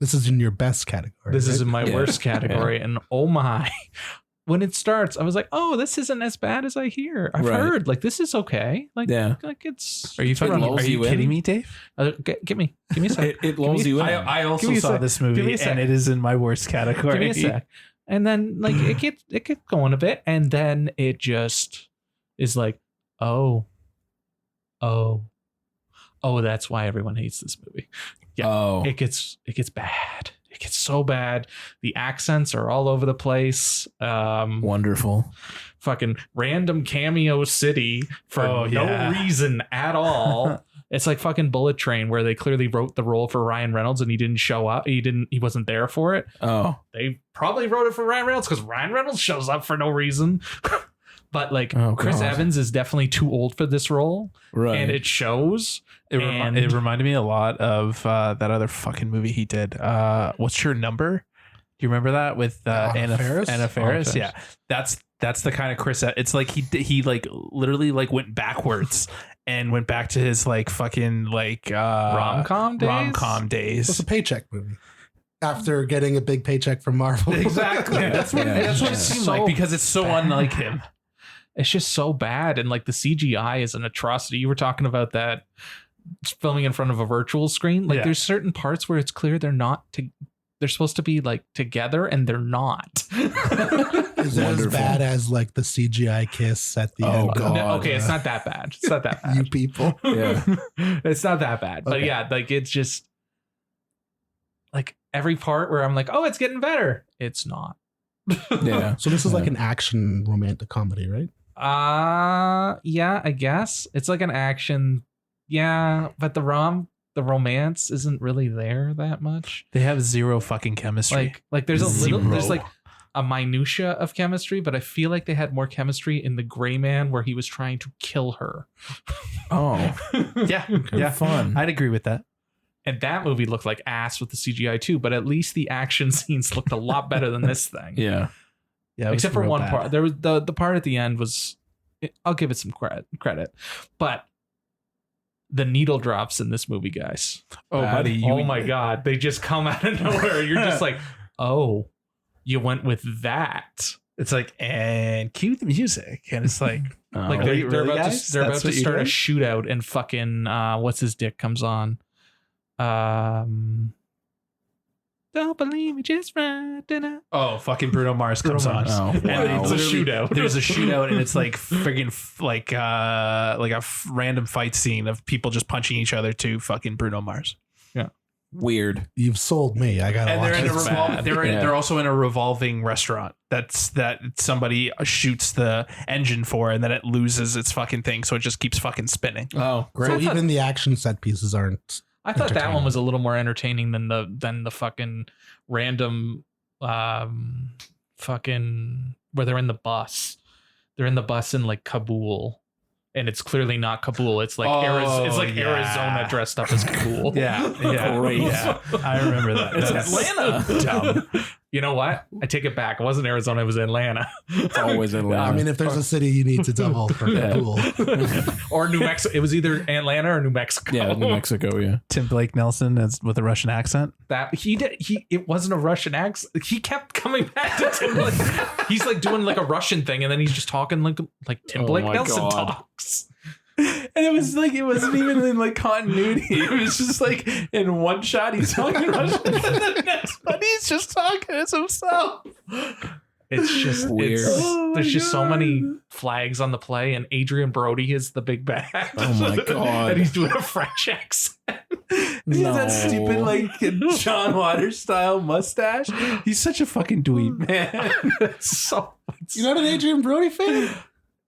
This is in your best category. This is right? in my Yeah. worst category, and oh my. When it starts, I was like, "Oh, this isn't as bad as I hear. I've Right. heard like this is okay. Like, Yeah. like it's." Are you fucking- Are you in? kidding me, Dave? Give me a sec. It lulls you in. I Give also me a saw sec. this Give me movie, a sec. and it is in my worst category. Give me a sec. And then like it gets going a bit, and then it just is like, oh, that's why everyone hates this movie. Yeah. Oh. It gets bad. It gets so bad. The accents are all over the place. Wonderful. Fucking random cameo city for Oh, yeah. no reason at all. It's like fucking Bullet Train, where they clearly wrote the role for Ryan Reynolds and he didn't show up. He wasn't there for it. Oh. They probably wrote it for Ryan Reynolds because Ryan Reynolds shows up for no reason. But like Oh, Chris God. Evans is definitely too old for this role, Right. and it shows. It And- reminded me a lot of that other fucking movie he did. What's Your Number? Do you remember that with Anna Faris? Anna Faris? Faris. Yeah, that's the kind of Chris. It's like he like literally like went backwards and went back to his like fucking like Rom-com days? rom-com It's days. a paycheck movie. After getting a big paycheck from Marvel. Exactly. Yeah. That's what Yeah. that's what it Yeah. seemed So like because it's so bad. unlike him. It's just so bad, and like the CGI is an atrocity. You were talking about that filming in front of a virtual screen. Like Yeah. there's certain parts where it's clear they're supposed to be like together, and they're not. Is it as Wonderful. bad as like the CGI kiss at the Oh, end? God. No, okay, it's not that bad. It's not that You bad. people. Yeah. It's not that bad. But Okay. yeah, like it's just like every part where I'm like, oh, it's getting better. It's not. Yeah. So this is like Yeah. an action romantic comedy, right? Yeah, I guess it's like an action. Yeah, but the romance isn't really there that much. They have zero fucking chemistry. Like there's Zero. there's like a minutia of chemistry, but I feel like they had more chemistry in The Gray Man, where he was trying to kill her. Oh. yeah, Yeah. Fun. I'd agree with that. And that movie looked like ass with the CGI too, but at least the action scenes looked a lot better than this thing. Yeah. Yeah, it was Except for real one bad. part. There was the part at the end was, I'll give it some credit, but the needle drops in this movie, guys. Oh, Bad. buddy. Oh my God. They just come out of nowhere. You're just like, oh, you went with that. It's like, and cue the music. And it's like, Oh. Like Wait, they're really, about guys? to they're about That's to what you're start a doing? shootout, and fucking what's his dick comes on. Don't believe me, just right. oh, fucking Bruno Mars comes Bruno on. Oh, And wow. It's a literally- shootout. There's a shootout, and it's like friggin' like a random fight scene of people just punching each other to fucking Bruno Mars. Weird. You've sold me. I gotta And watch they're this. they're also in a revolving restaurant that somebody shoots the engine for, and then it loses its fucking thing, so it just keeps fucking spinning. Oh, great. So even the action set pieces aren't. I thought that one entertaining. was a little more entertaining than the fucking random fucking where they're in the bus. They're in the bus in like Kabul. And it's clearly not Kabul. It's like Arizona dressed up as Kabul. Yeah. Great. Yeah. I remember that. It's That's Atlanta. dumb. You know what? I take it back. It wasn't Arizona. It was Atlanta. It's always Atlanta. I mean, if there's a city you need to double for cool. Or New Mexico. It was either Atlanta or New Mexico. yeah, New Mexico. Yeah. Tim Blake Nelson with a Russian accent. That it wasn't a Russian accent. He kept coming back to Tim Blake. He's like doing like a Russian thing, and then he's just talking like Tim Oh Blake my Nelson God. talks. And it was like, it wasn't even in like continuity. It was just like in one shot he's talking Russian, and the next one he's just talking as himself. It's just Weird. There's just so many flags on the play, and Adrian Brody is the big bad. Oh my God. And he's doing a French accent. He has that stupid like John Waters style mustache. He's such a fucking dweeb, man. You're not an Adrian Brody fan?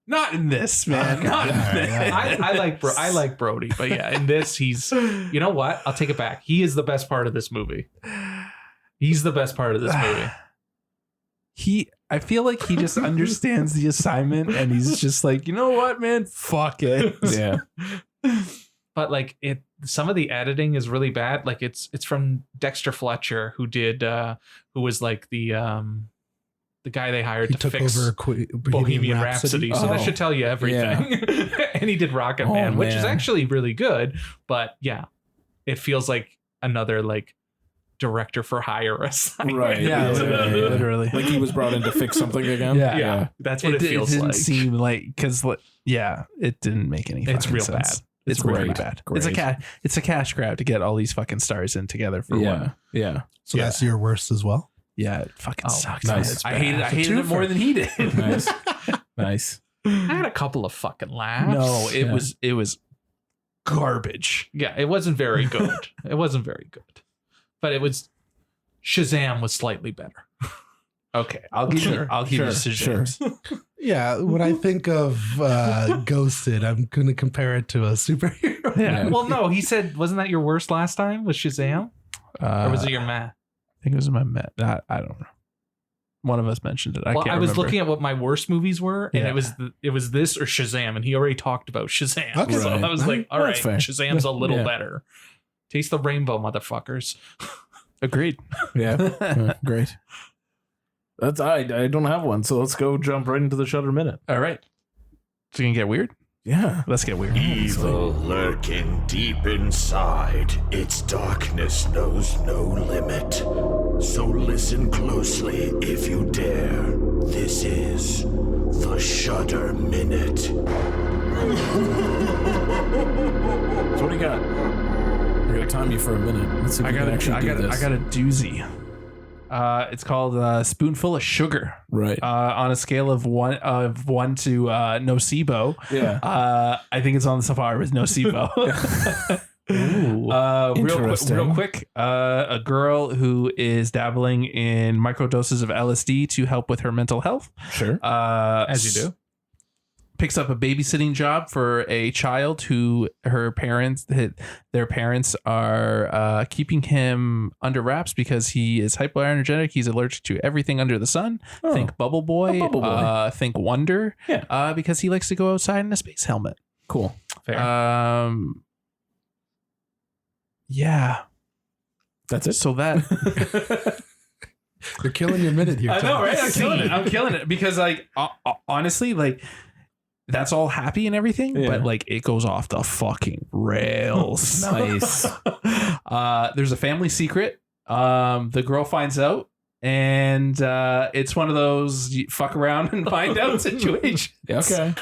Not in this, man. Not in this. I like Brody, but yeah, in this he's. You know what? I'll take it back. He is the best part of this movie. He's the best part of this movie. I feel like he just understands the assignment, and he's just like, you know what, man, fuck it. Yeah. But like some of the editing is really bad. Like it's from Dexter Fletcher, who was like the guy they hired He to took fix over Bohemian Rhapsody. So that Oh. should tell you everything. And he did Rocket Oh, Man, which is man. actually really good. But yeah, it feels like another like director for hire assignment. Right. Yeah, Yeah. literally. Like he was brought in to fix something again. Yeah. Yeah, that's what it It feels didn't like. seem like, because it didn't make any. It's fucking real sense. bad. It's Great. really bad. Great. It's a cash grab to get all these fucking stars in together for Yeah. one. Yeah. So Yeah. that's your worst as well? Yeah, it fucking Oh, sucks. nice. man. It's I hated bad. It's a it more twofer. than he did. Nice. Nice. I had a couple of fucking laughs. No, Yeah. it was garbage. Yeah, it wasn't very good. It wasn't very good. But it was Shazam was slightly better. Okay, I'll give you Sure. Yeah, when I think of Ghosted, I'm going to compare it to a superhero. Yeah. Well, no, he said, wasn't that your worst last time with Shazam? Or was it your Matt? I think it was my Met. I don't know. One of us mentioned it. I Well, can't I was remember. looking at what my worst movies were, and Yeah. it was this or Shazam, and he already talked about Shazam. Okay. So I was like, all right, That's fair. Shazam's a little Yeah. better. Taste the rainbow, motherfuckers. Agreed. Yeah. Yeah, great. That's I don't have one, so let's go jump right into the Shutter Minute. All right. So you can get weird? Yeah. Let's get weird. Evil lurking deep inside, its darkness knows no limit. So listen closely if you dare. This is the Shudder Minute. So what do you got? I gotta time you for a minute. Let's see if I we got can actually do this. a doozy. It's called Spoonful of Sugar. Right. On a scale of one to nocebo. Yeah. I think it's on the par with nocebo. Interesting. Real quick. A girl who is dabbling in microdoses of LSD to help with her mental health. Sure. As you do. Picks up a babysitting job for a child who their parents are keeping him under wraps because he is hypoenergetic. He's allergic to everything under the sun. Oh. Think Bubble Boy. A Bubble Boy. Think Wonder. Yeah. Because he likes to go outside in a space helmet. Cool. Fair. Yeah. That's it. So that. You're killing your minute here. I know, Tom. right? I'm killing it because, like, honestly, like, that's all happy and everything, Yeah. but like it goes off the fucking rails. Nice. There's a family secret. The girl finds out, and it's one of those you fuck around and find out situations. Okay.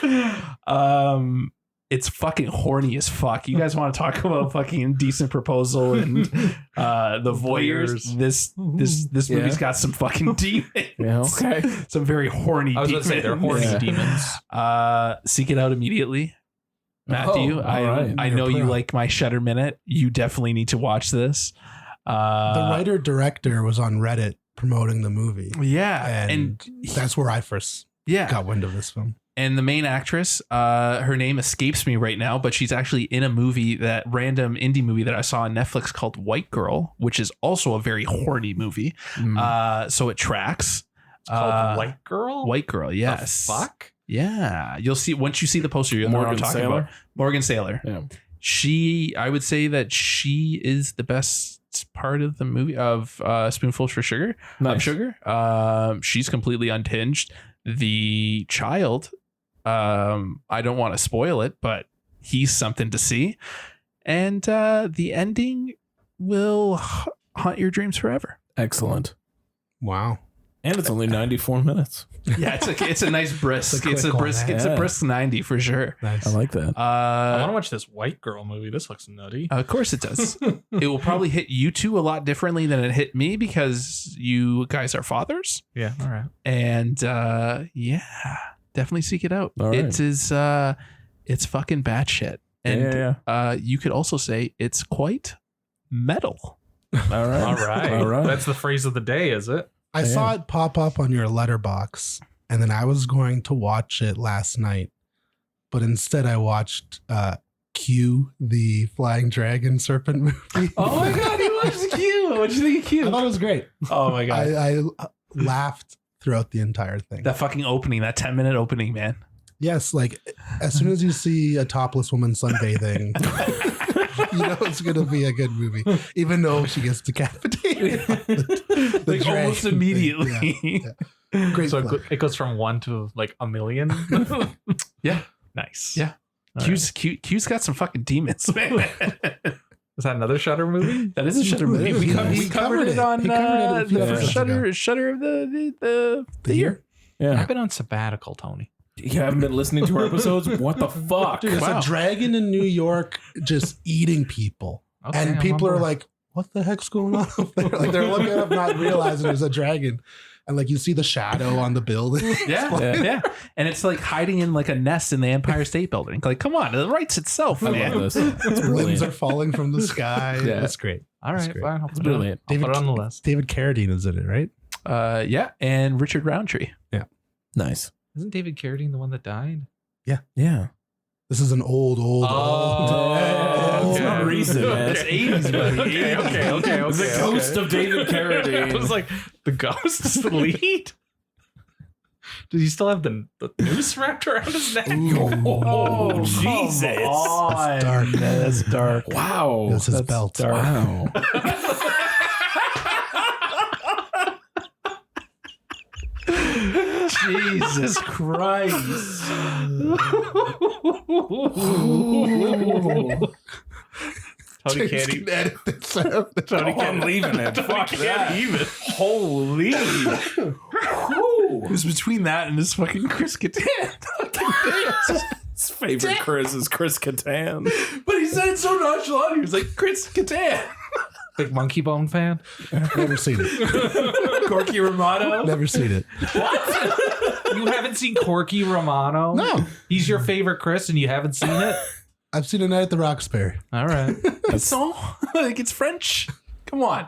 It's fucking horny as fuck. You guys want to talk about fucking Indecent Proposal and the Voyeurs? This Yeah. movie's got some fucking demons. Yeah. Okay. Some very horny I was demons. going to say, they're horny Yeah. demons. Seek it out immediately. Matthew, Oh, all right. I know you like my Shutter Minute. You definitely need to watch this. The writer director was on Reddit promoting the movie. Yeah, And that's where I first got wind of this film. And the main actress, her name escapes me right now, but she's actually in a movie, that random indie movie that I saw on Netflix called White Girl, which is also a very horny movie. So it tracks. It's called White Girl? White Girl, yes. The fuck? Yeah. You'll see, once you see the poster, you'll know what I'm talking about. Morgan Saylor. Yeah. I would say that she is the best part of the movie of Spoonfuls for Sugar. Nice. Of Sugar. She's completely unhinged. The child, I don't want to spoil it, but he's something to see. And the ending will haunt your dreams forever. Excellent. Wow. And it's only 94 minutes. Yeah, it's a nice brisk. It's a brisk 90 for sure. Nice. I like that. I want to watch this White Girl movie. This looks nutty. Of course it does. It will probably hit you two a lot differently than it hit me because you guys are fathers. Yeah, all right. And yeah, definitely seek it out. All right. It is it's fucking batshit. And you could also say it's quite metal. All right. All right. All right. That's the phrase of the day, is it? I saw it pop up on your letterbox, and then I was going to watch it last night, but instead I watched Q, the Flying Dragon Serpent movie. Oh my god, you watched Q. What'd you think of Q? I thought it was great. Oh my god. I laughed throughout the entire thing. That fucking opening, that 10-minute opening, man. Yes, like as soon as you see a topless woman sunbathing, you know it's going to be a good movie, even though she gets decapitated. The Like dragon almost thing. immediately. Yeah. Great. So film. it goes from 1 to like a million. Yeah. Nice. Yeah. All Q's got some fucking demons, man. Is that another Shutter movie? That is a Shutter movie. We covered it on He covered it a few the episodes ago. Shutter of the year. Yeah. I've been on sabbatical, Tony. You haven't been listening to our episodes? What the fuck? Dude, it's Wow. a dragon in New York just eating people. Okay, And I'm people on are board. like, what the heck's going on up there? Like they're looking up, not realizing there's a dragon. And like you see the shadow on the building. Yeah. And it's like hiding in like a nest in the Empire State Building. Like, come on, it writes itself, I man. love this. It's Limbs brilliant. are falling from the sky. Yeah. That's great. All That's right, great. fine. I'll It's put it on, brilliant. I'll put it on the list. David Carradine is in it, right? Yeah, and Richard Roundtree. Nice. Isn't David Carradine the one that died? Yeah. This is an old. It's not recent, man. It's 80s, buddy. Okay. The ghost of David Carradine. I was like, the ghost is the lead? Does he still have the noose wrapped around his neck? Oh, Jesus. That's dark. That's dark. Wow. That's his belt. Wow. Jesus Christ. Tony James can't can even. edit this out. Tony Oh, I'm leaving it. Fuck that. even. Holy. It was between that and this fucking Chris Kattan. His favorite Chris is Chris Kattan. But he said it so nonchalant. He was like, Chris Kattan. Big Monkey Bone fan? Never seen it. Corky Romano. Never seen it. You haven't seen Corky Romano? No. He's your favorite Chris and you haven't seen it? I've seen A Night at the Roxbury. All right. So, like, it's French. Come on.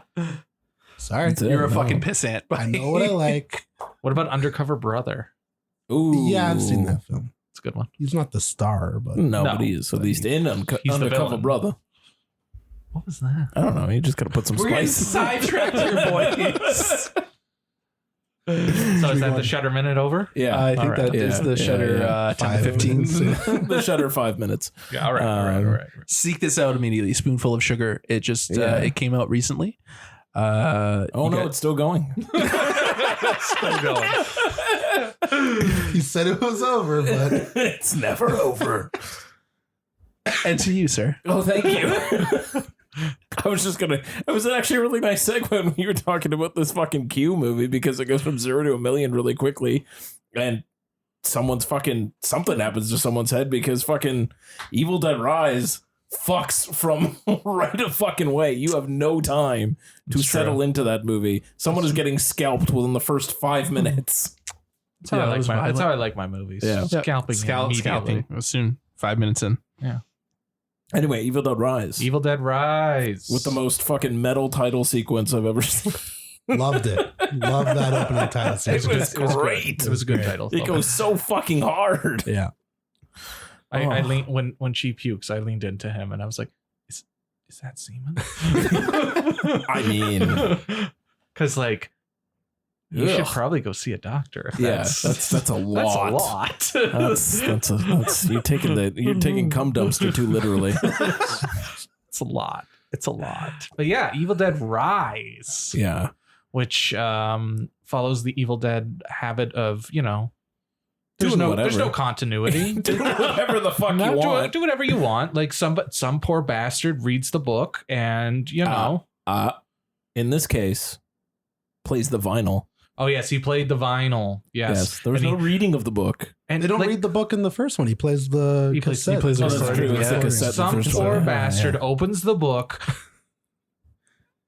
Sorry. That's it. You're a No. fucking pissant. I know what I like. What about Undercover Brother? Ooh. Yeah, I've seen that film. It's a good one. He's not the star, but No, No. but he is at least in He's the Undercover villain. Brother. What was that? I don't know. You just got to put some We're getting spice. sidetracked here, boys. So is that the Shutter minute over? Yeah. I think All right. that is Yeah, the yeah, Shutter yeah. 10 to 15. The Shutter 5 minutes. Yeah, all right, all right. Seek this out immediately. Spoonful of Sugar. It just it came out recently. Oh no, it's still going. Still going. he said it was over, but It's never over. And to you, sir. Oh, thank you. I was actually a really nice segue when you were talking about this fucking Q movie because it goes from 0 to a million really quickly, and something happens to someone's head because fucking Evil Dead Rise fucks from right a fucking way. You have no time to settle into that movie. Someone is getting scalped within the first 5 minutes. That's how, I like my movies. Yeah. Scalping. Scalping. Soon. 5 minutes in. Anyway, Evil Dead Rise. Evil Dead Rise. With the most fucking metal title sequence I've ever seen. Loved it. Loved that opening title sequence. It was great. It was a good title. It goes so fucking hard. Yeah. I leaned when she pukes, I leaned into him and I was like, is that semen? I mean, because like you should ugh. probably go see a doctor. Yeah, that's a lot. That's a lot. That's you're taking cum dumpster too literally. It's a lot. It's a lot. But yeah, Evil Dead Rise. Yeah. Which follows the Evil Dead habit of, there's Doing no whatever. continuity. Do whatever the fuck you want. Do whatever you want. Like some poor bastard reads the book and In this case, plays the vinyl. Oh yes, he played the vinyl. Yes. There was no reading of the book. And They don't read the book in the first one. He plays the cassette. he plays the Oh, that's recording. true. It's the Yeah. cassette. Some the first poor one. bastard opens the book.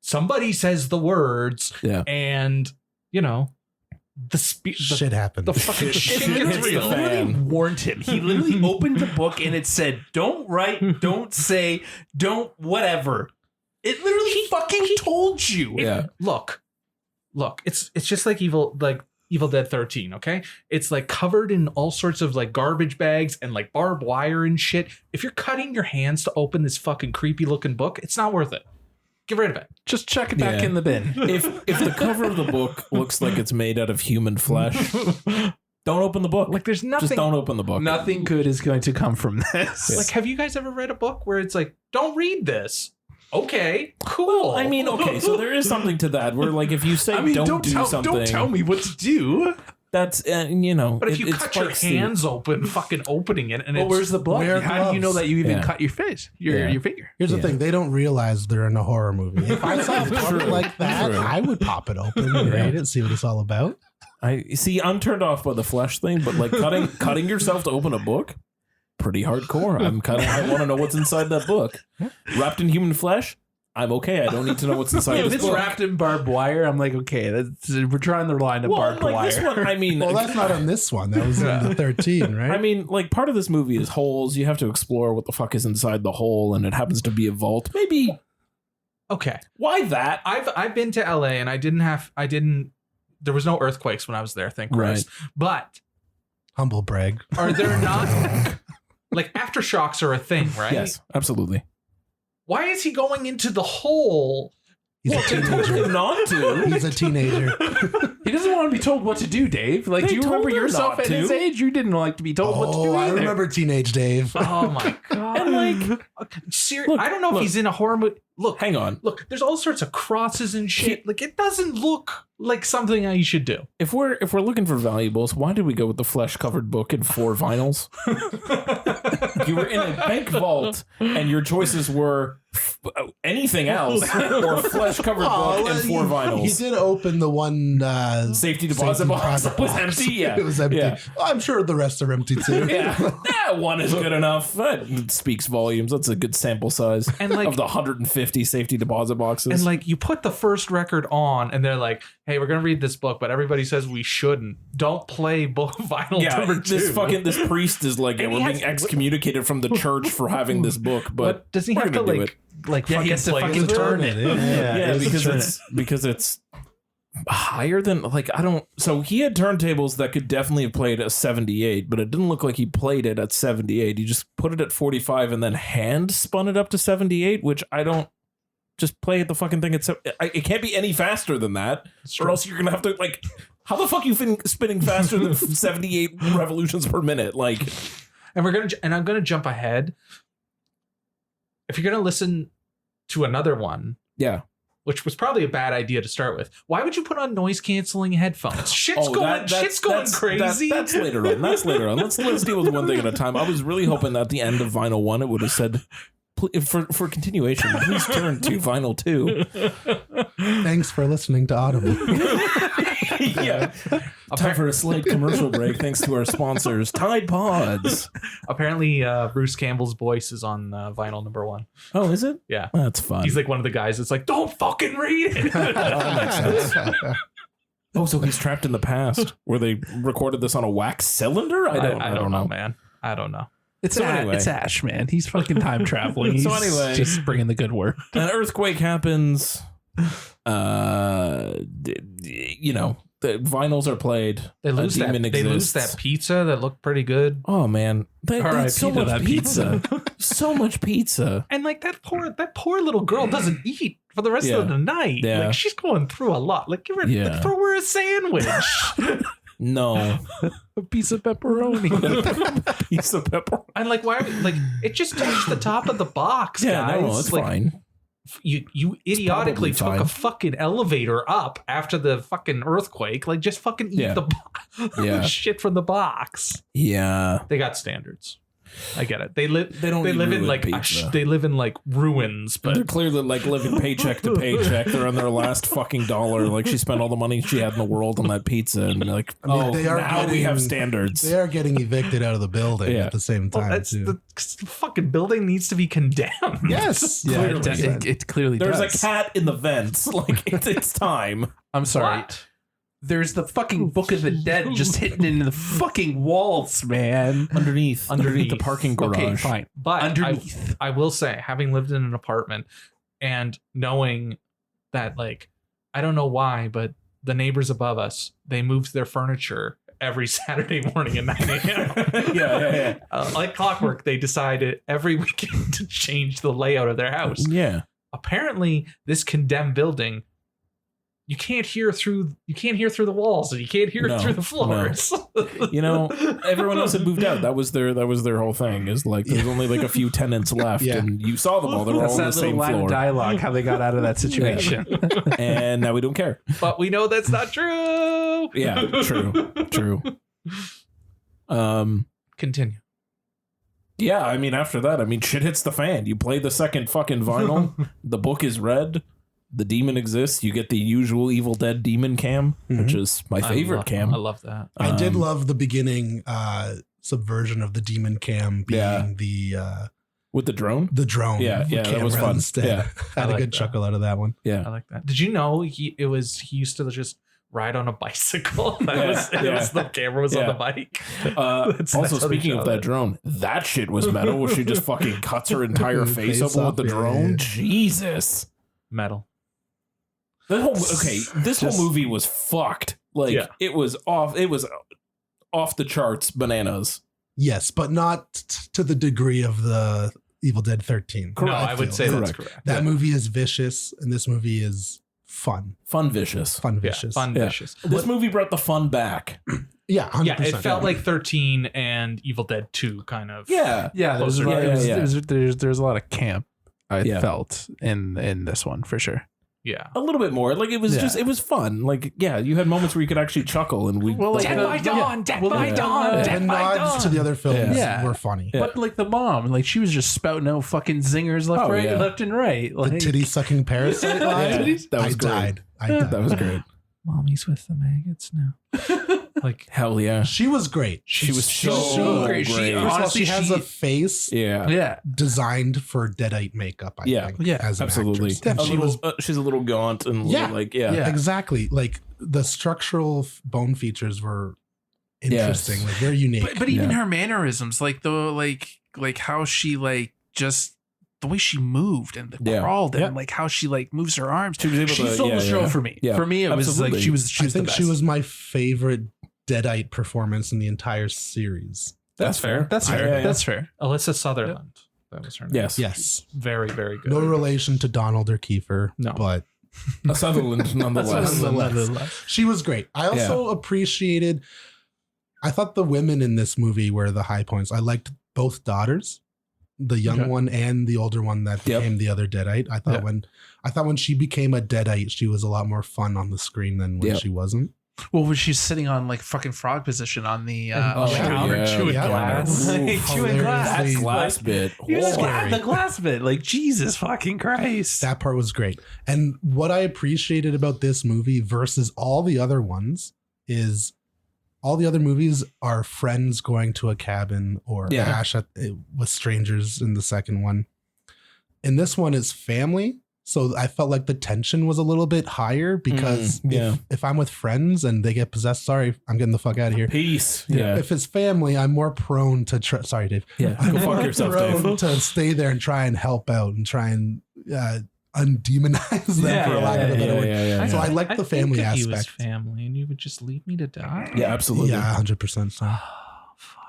Somebody says the words, Yeah. and the Shit happened. the fucking shit Hits gets the real. fan. Warned him. He literally opened the book and it said, "Don't write, don't say, don't whatever." It literally fucking told you. Yeah. Look, it's just like Evil Dead 13, okay? It's like covered in all sorts of like garbage bags and like barbed wire and shit. If you're cutting your hands to open this fucking creepy looking book, it's not worth it. Get rid of it. Just chuck it back Yeah. in the bin. If the cover of the book looks like it's made out of human flesh, don't open the book. Like there's nothing. Just don't open the book. Nothing good is going to come from this. Like, have you guys ever read a book where it's like, don't read this? Okay, cool. I mean, okay, so there is something to that. Where like if you say don't do something, don't tell me what to do. that's but if you it's cut your like the- hands open, fucking opening it, and Well, it's where's the blood? Wear How do you know gloves. that you even Yeah. cut your face, your finger? Here's the Yeah. thing. They don't realize they're in a horror movie. If I saw a book like that, True. I would pop it open and read it and see what it's all about. I see. I'm turned off by the flesh thing, but like cutting yourself to open a book, pretty hardcore. I want to know what's inside that book. Wrapped in human flesh, I'm okay. I don't need to know what's inside If this it's book. wrapped in barbed wire, I'm like, okay, we're trying the line of Well, barbed like wire. this one, I mean, Well, that's not on this one. That was in the 13, right? I mean, like part of this movie is holes. You have to explore what the fuck is inside the hole, and it happens to be a vault. Maybe okay. why that? I've been to LA and I didn't. There was no earthquakes when I was there, thank Christ. But Humble brag. are there not like aftershocks are a thing, right? Yes, absolutely. Why is he going into the hole? He's a They told teenager. him not to. He's a teenager. He doesn't want to be told what to do, Dave. Like, They do you told remember him yourself not at his to. age? You didn't like to be told what to do Oh, I either. remember teenage Dave. Oh my god! And like, Seriously, Look, I don't know look. if he's in a horror movie. Look, hang on. look. There's all sorts of crosses and shit. Like it doesn't look like something I should do. If we're looking for valuables, why did we go with the flesh covered book and 4 vinyls? You were in a bank vault, and your choices were anything else or flesh covered book and 4 vinyls. He did open the one Safety deposit box deposit was box. empty. Yeah, It was empty. Yeah. I'm sure the rest are empty too. Yeah, one is good enough. That speaks volumes. That's a good sample size And like of the 150 safety deposit boxes. And like you put the first record on, and they're like, "Hey, we're gonna read this book, but everybody says we shouldn't. Don't play vinyl yeah, number 2." this priest is like, yeah, And he we're has- being excommunicated from the church for having this book, but does he we're have to gonna do like Yeah, fucking he has to play fucking with it? turn it. yeah, he has to turn it. because it's higher than like I don't. So he had turntables that could definitely have played at 78, but it didn't look like he played it at 78. He just put it at 45 and then hand spun it up to 78, which I don't. Just play the fucking thing. It can't be any faster than that, or else you're gonna have to like. How the fuck you spinning faster than 78 revolutions per minute? Like, And I'm gonna jump ahead. If you're gonna listen to another one, yeah. which was probably a bad idea to start with, why would you put on noise canceling headphones? Shit's going crazy. That's later on. That's later on. Let's deal with one thing at a time. I was really hoping that at the end of Vinyl 1 it would have said, for continuation, please turn to Vinyl 2. Thanks for listening to Audible. Yeah. Time for a slight commercial break thanks to our sponsors, Tide Pods. Apparently, Bruce Campbell's voice is on vinyl number 1. Oh, is it? Yeah. That's fun. He's like one of the guys that's like, don't fucking read it. that makes sense. Oh, so he's trapped in the past where they recorded this on a wax cylinder? I don't know, man. I don't know. It's So anyway. it's Ash, man. He's fucking time traveling. He's So anyway. just bringing the good word. An earthquake happens. You know, the vinyls are played. They lose A that. demon They lose exists. that pizza that looked pretty good. Oh man, they R.I.P. so to much that pizza. So much pizza. And like that poor little girl doesn't eat for the rest Yeah. of the night. Yeah. Like she's going through a lot. Like give her, Yeah. like, throw her a sandwich. No. A piece of pepperoni. Piece of pepper. And like why? Like it just touched the top of the box, Yeah, guys. no, it's like, fine. You idiotically probably took a fine. fucking elevator up after the fucking earthquake. Like just fucking eat Yeah. the Yeah. shit from the box. Yeah. They got standards. I get it. They live. They don't. They eat live in ruined like pizza. they live in like ruins, They're but clearly like living paycheck to paycheck. They're on their last fucking dollar. Like she spent all the money she had in the world on that pizza, and like, I mean, oh, they are now we getting- have standards. They are getting evicted out of the building Yeah. at the same well, time that's too. the fucking building needs to be condemned. Yes. Yeah, Clearly. it clearly There's does. a cat in the vents. Like it's time. I'm sorry. What? There's the fucking Book of the Dead just hitting into the fucking walls, man. Underneath the parking garage. Okay, fine. But Underneath. I will say, having lived in an apartment and knowing that, like, I don't know why, but the neighbors above us, they moved their furniture every Saturday morning at 9 a.m. Yeah. Like clockwork, they decided every weekend to change the layout of their house. Yeah. Apparently, this condemned building, you can't hear through the walls and you can't hear No, through the floors. You know, everyone else had moved out. That was their whole thing. Is like there's only like a few tenants left, Yeah. and you saw them all. They were That's all on that the little same line of floor, dialogue, how they got out of that situation. and now we don't care. But we know that's not true. Yeah, true. Continue. Yeah, I mean, after that, I mean, shit hits the fan. You play the second fucking vinyl. The book is read. The demon exists. You get the usual Evil Dead demon cam, which is my favorite cam. I love that. I did love the beginning subversion of the demon cam being Yeah. the With the drone. drone. Yeah, that camera was fun. Instead. Yeah. I had I a like good that. chuckle out of that one. I Yeah. like that. Did you know he used to just ride on a bicycle? It was the camera was on the bike. That's Also, how they speaking of shot that it. drone, that shit was metal where she just fucking cuts her entire face Face open off, with the yeah, drone. yeah. Jesus. Metal. This whole movie was fucked. Like Yeah. it was off the charts bananas. Yes, but not to the degree of the Evil Dead 13. No, I would say that's correct. That movie is vicious, and this movie is fun. Fun vicious. Fun Yeah, vicious. fun Yeah. vicious. This movie brought the fun back. Yeah, 100%. Yeah, it felt like 13 and Evil Dead 2 kind of. Yeah. Yeah, there's a Closer. lot, Yeah. there's a lot of camp I Yeah. felt in this one for sure. Yeah. A little bit more. Like it was Yeah. it was fun. Like, yeah, you had moments where you could actually chuckle and we Well, like Dead the- by Dawn, Dead well, by yeah. Dawn, Yeah. Dead the by nods Dawn. to the other films Yeah. were funny. Yeah. But like the mom, like she was just spouting out fucking zingers left, Oh, right, yeah. left and right. The Like titty sucking parasite line. Yeah, that was I great. died. I died. That was great. Mommy's with the maggots now. Like, Hell yeah. She was great. She was She was so so great. great. She- First of all, honestly, she has she- a face Yeah. yeah. designed for deadite makeup. I Yeah. think, Yeah, as an Absolutely. actress. And A she little- was she's a little gaunt and Yeah. like Yeah. exactly like the structural bone features were interesting, like very unique. But even Yeah. her mannerisms, like the like how she like just the way she moved and Yeah. crawled and Yeah. like how she like moves her arms. She was able She to- stole yeah, the show yeah. for me. Yeah. For me, it was Absolutely. like she was I the think best. she was my favorite deadite performance in the entire series. That's fair. That's Yeah, fair. yeah, yeah. That's fair. Alyssa Sutherland. That was her name. Yes. Yes, Very, very good. no relation to Donald or Kiefer. No. but A Sutherland nonetheless. Nonetheless. She was great. I also appreciated. I thought the women in this movie were the high points. I liked both daughters, the young Okay. one and the older one that Yep. became the other deadite. I thought when she became a deadite, she was a lot more fun on the screen than when Yep. she wasn't. Well, when she's sitting on like fucking frog position on the Oh, counter yeah. chewing Yeah. glass, Ooh, like, chewing glass. That hilariously- glass bit. You just Whoa. grab the glass bit, like Jesus fucking Christ. That part was great. And what I appreciated about this movie versus all the other ones is all the other movies are friends going to a cabin or Yeah. Ash with strangers in the second one. In this one is family So I felt like the tension was a little bit higher because if I'm with friends and they get possessed, sorry, I'm getting the fuck out of here. Peace. Yeah. If it's family, I'm more prone to sorry, Dave. Yeah. I'm Go more fuck yourself, prone Dave. to stay there and try and help out and try and undemonize them for lack of a better word. So I like the family think if aspect. He was family, and you would just leave me to die. Yeah, absolutely. Yeah, 100%. So.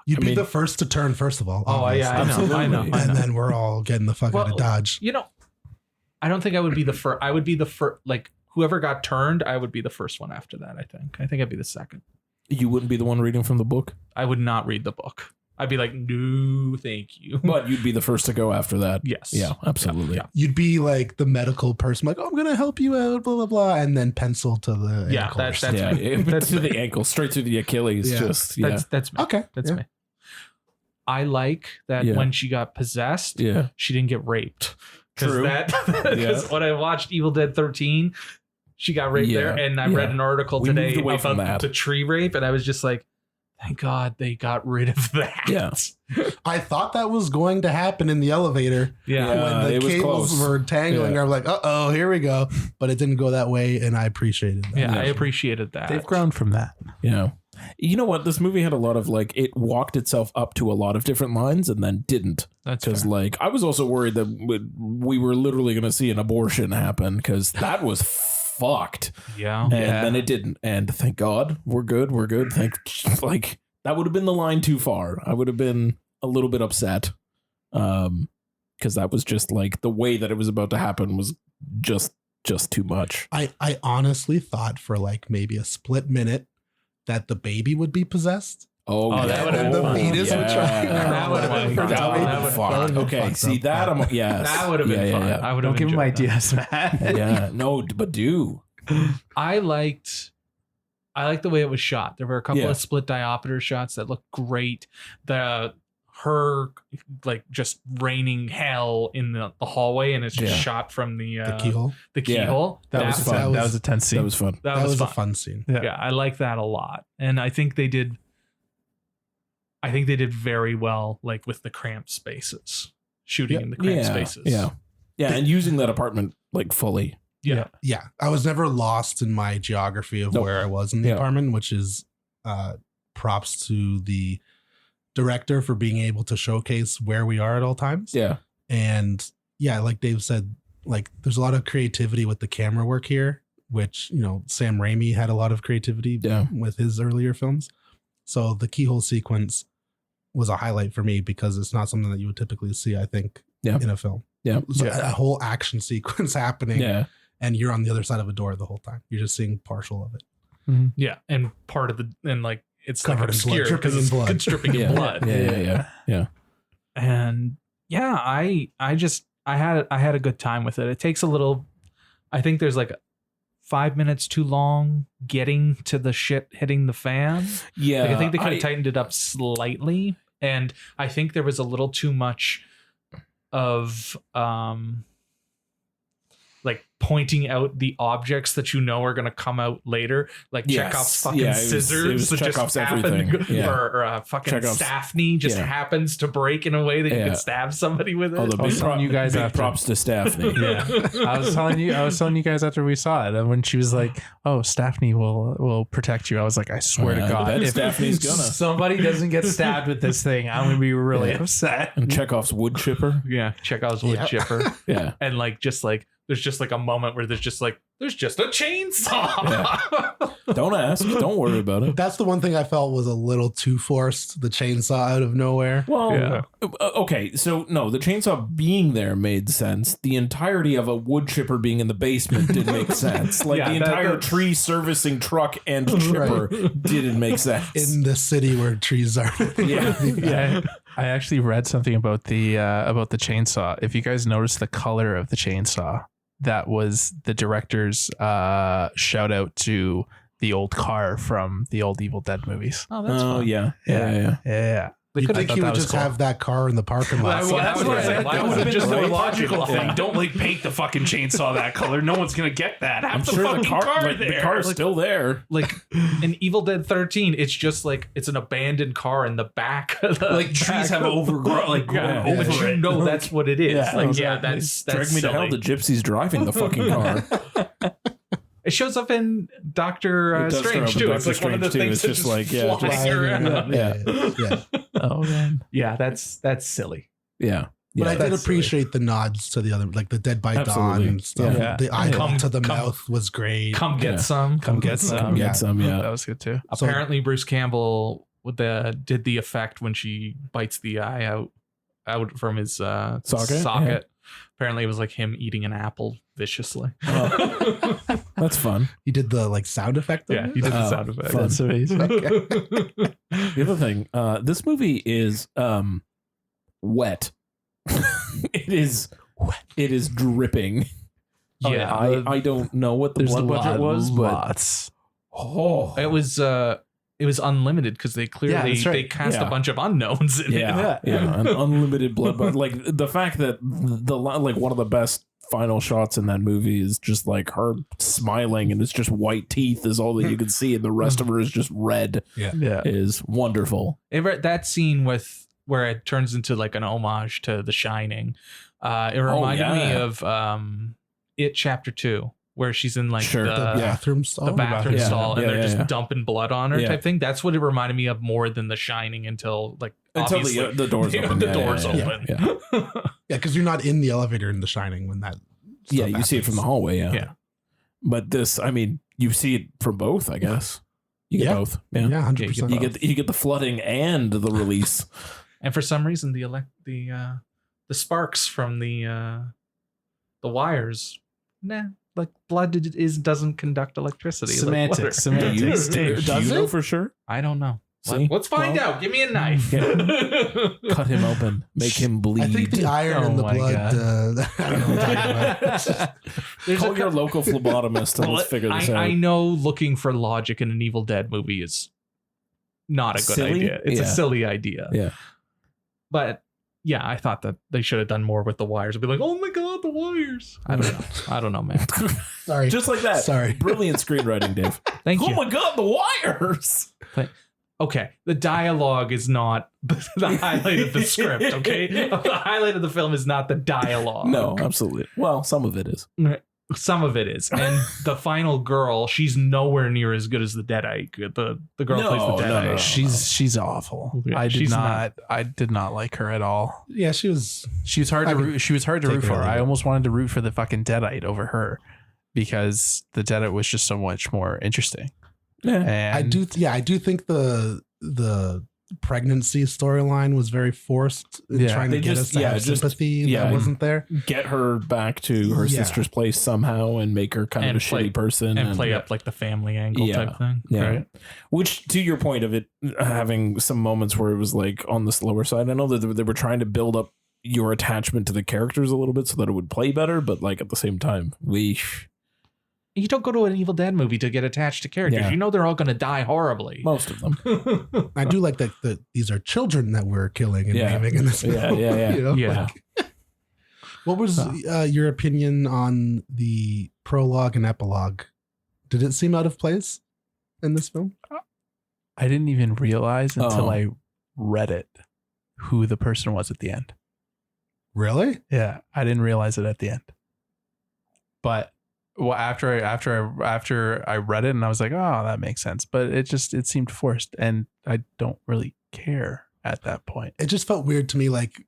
You'd be the first to turn, first of all. Oh, yeah, I know. And then we're all getting the fuck out of Dodge. You know, I don't think I would be the first. I would be the first. Like whoever got turned, I would be the first one after that. I think I'd be the second. You wouldn't be the one reading from the book? I would not read the book. I'd be like, no, thank you. But you'd be the first to go after that. Yes. Yeah, absolutely. Yeah. You'd be like the medical person, like, oh, I'm going to help you out, blah, blah, blah. And then pencil to the ankle. That's to the ankle, straight through the Achilles. Yeah. That's me. Okay. That's me. I like that when she got possessed, she didn't get raped. True. Because when I watched Evil Dead 13, she got raped there. And I read an article today about the tree rape. And I was just like, thank God they got rid of that. Yeah. I thought that was going to happen in the elevator. Yeah. When the cables were tangling, I was like, uh-oh, here we go. But it didn't go that way. And I appreciated that. Yeah, I appreciated that. They've grown from that. Yeah. You know what? This movie had a lot of like, it walked itself up to a lot of different lines and then didn't. That's because like, I was also worried that we were literally going to see an abortion happen because that was fucked. Yeah. And then it didn't. And thank God we're good. We're good. Like that would have been the line too far. I would have been a little bit upset. Because that was just like the way that it was about to happen was just too much. I honestly thought for like maybe a split minute that the baby would be possessed. Oh, that would have been the fetus would try. That would have been fucked. Okay, see that? That would have been fun. Yeah. I would Don't give him ideas, man. Yeah, no, but do. I liked the way it was shot. There were a couple of split diopter shots that looked great. Her like just raining hell in the hallway, and it's just shot from the keyhole. The keyhole. That was fun. That was a tense scene. That was fun. That was a fun scene. Yeah, I like that a lot, and I think they did very well, like with the cramped spaces, shooting in the cramped spaces. Yeah, and using that apartment like fully. Yeah. I was never lost in my geography of where I was in the apartment, which is props to the director for being able to showcase where we are at all times. Yeah. And like Dave said, like there's a lot of creativity with the camera work here, which, you know, Sam Raimi had a lot of creativity with his earlier films. So the keyhole sequence was a highlight for me because it's not something that you would typically see, I think, in a film. Yeah. So a whole action sequence happening. Yeah. And you're on the other side of a door the whole time. You're just seeing partial of it. Mm-hmm. Yeah. And part of like, it's covered like obscure because it's dripping in blood. Yeah. And I had a good time with it. It takes a little, I think there's like 5 minutes too long getting to the shit hitting the fan. Yeah. Like I think they could have tightened it up slightly. And I think there was a little too much of, like pointing out the objects that you know are going to come out later, like Chekhov's fucking scissors that just happen, or fucking Chekhov's Staffney just happens to break in a way that you can stab somebody with it. Oh, the big props to Staffney. I was telling you guys after we saw it, and when she was like, "Oh, Staffney will protect you," I was like, "I swear to God, if Staffney's gonna somebody doesn't get stabbed with this thing, I'm gonna be really upset." And Chekhov's wood chipper. Yeah, Chekhov's wood chipper. Yeah, and like just like. There's just like a moment where there's just a chainsaw. Yeah. Don't ask. Don't worry about it. That's the one thing I felt was a little too forced. The chainsaw out of nowhere. Well, okay. So no, the chainsaw being there made sense. The entirety of a wood chipper being in the basement didn't make sense. Like the entire tree servicing truck and chipper didn't make sense. In the city where trees are. Yeah. I actually read something about the chainsaw. If you guys notice the color of the chainsaw, that was the director's shout out to the old car from the old Evil Dead movies. Oh, that's fun. Yeah. They could think he would just have that car in the parking lot. That's what I said. That would have been just more logical. Yeah. Don't like paint the fucking chainsaw that color. No one's gonna get that. Have I'm the sure fucking car like, there. the car's still there. Like in Evil Dead 13, it's just like it's an abandoned car in the back. Like trees have overgrown, like yeah, over but you it. know that's what it is. Yeah, like yeah, that's Drag me to hell. silly. The gypsy's driving the fucking car. It shows up in Doctor It does Strange show too. up in It's like Doctor one of the Strange, things too. that's It's just like, yeah, flying around. Yeah. Oh man. Yeah, that's silly. Yeah. But I did that's appreciate the nods to the other, like the Dead by Absolutely. Dawn and stuff. Yeah. The eye Come- to the come- mouth was great. Come get Yeah. some. Come get some. Get some, yeah. That was good too. So- Apparently, Bruce Campbell did the effect when she bites the eye out from his socket. Yeah. Apparently, it was like him eating an apple viciously. That's fun. He did the like sound effect. Of Yeah, it? he did the Oh, sound effect. fun. That's amazing. The other thing, this movie is wet. It is dripping. Yeah, I don't know what the There's blood budget was, but lots. oh, it was unlimited because they clearly Yeah, that's right. they cast Yeah. a bunch of unknowns in it. yeah, an unlimited blood budget. Like the fact that like one of the best final shots in that movie is just like her smiling and it's just white teeth is all that you can see and the rest of her is just red Yeah. is wonderful. That scene with where it turns into like an homage to The Shining. It reminded me of It Chapter 2, where she's in like Sure. the Bathroom stall. the bathroom Yeah. stall and Yeah, they're yeah, just yeah. dumping blood on her Yeah. type thing. That's what it reminded me of more than The Shining until obviously the doors open. the Yeah, doors yeah, yeah, open. Yeah, Yeah, because you're not in the elevator in The Shining when that. yeah, stuff you see it from the happens. hallway. Yeah. Yeah. But this, I mean, you see it from both, I guess. You get Yeah. both. Yeah. Yeah, 100%. You get the flooding and the release. And for some reason the sparks from the wires, like blood doesn't conduct electricity. like water. Semantics. Do you know for sure? I don't know. See? Let's find out. Give me a knife. Cut him open. Make him bleed. I think the iron Oh and the my blood. God. I don't know what I'm talking about. There's Call a your cou- local phlebotomist and let's figure this out. I know looking for logic in an Evil Dead movie is not a good Silly? idea. It's a Yeah. silly idea. Yeah. But yeah, I thought that they should have done more with the wires. Be like, oh my god, the wires. I don't know. I don't know, man. Sorry. Just like that. Sorry. Brilliant screenwriting, Dave. Thank Oh you. my God, the wires. Okay, the dialogue is not the highlight of the script. Okay, the highlight of the film is not the dialogue. No, absolutely. Well, some of it is. Some of it is, and the final girl, she's nowhere near as good as the deadite. The girl No, plays the no, deadite. no. She's awful. Yeah, I she's did not like her at all. Yeah, she was. She was hard to root. She was hard to take root her for. over. I almost wanted to root for the fucking deadite over her because the deadite was just so much more interesting. Yeah. And I do think the pregnancy storyline was very forced in Yeah. trying to They get just- us to yeah, have just- sympathy yeah. that wasn't there. Get her back to her Yeah. sister's place somehow and make her kind And of a play- shitty person. and play up like the family angle Yeah. type thing. Yeah. Right. Which, to your point of it having some moments where it was like on the slower side, I know that they were trying to build up your attachment to the characters a little bit so that it would play better, but like at the same time, You don't go to an Evil Dead movie to get attached to characters. Yeah. You know they're all going to die horribly. most of them. I do like that these are children that we're killing and Yeah. maiming in this Yeah, film. yeah, yeah. You know, Yeah. like- what was your opinion on the prologue and epilogue? Did it seem out of place in this film? I didn't even realize until Oh. I read it who the person was at the end. Really? Yeah, I didn't realize it at the end. But well, after I read it and I was like, oh, that makes sense. But it seemed forced, and I don't really care at that point. It just felt weird to me. Like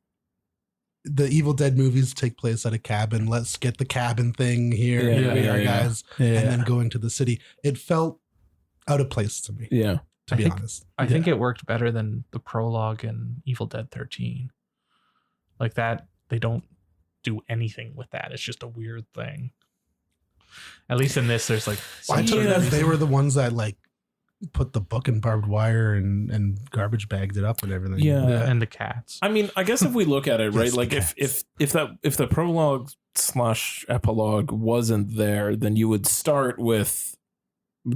the Evil Dead movies take place at a cabin. Let's get the cabin thing here. Yeah, Here we yeah, are, yeah. guys. Yeah. And then going to the city. It felt out of place to me, Yeah. to I be think- honest. I think it worked better than the prologue in Evil Dead 13. Like that, they don't do anything with that. It's just a weird thing. At least in this, there's like I some took sort it of as they were the ones that like put the book in barbed wire and garbage bagged it up and everything. Yeah. and the cats. I mean, I guess if we look at it, right, Yes, like the if the prologue / epilogue wasn't there, then you would start with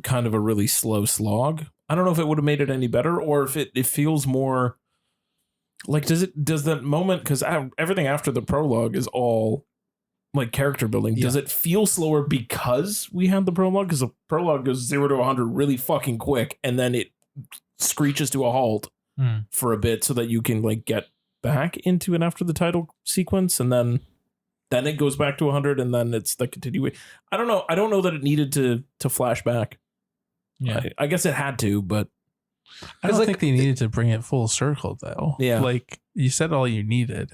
kind of a really slow slog. I don't know if it would have made it any better or if it feels more Like, does that moment, because everything after the prologue is all like character building. Yeah. Does it feel slower because we had the prologue? Because the prologue goes 0 to 100 really fucking quick, and then it screeches to a halt for a bit so that you can like get back into it after the title sequence, and then it goes back to 100, and then it's the continuation. I don't know. I don't know that it needed to flash back. Yeah. I guess it had to, but I don't think they needed to bring it full circle though. Yeah. Like you said all you needed.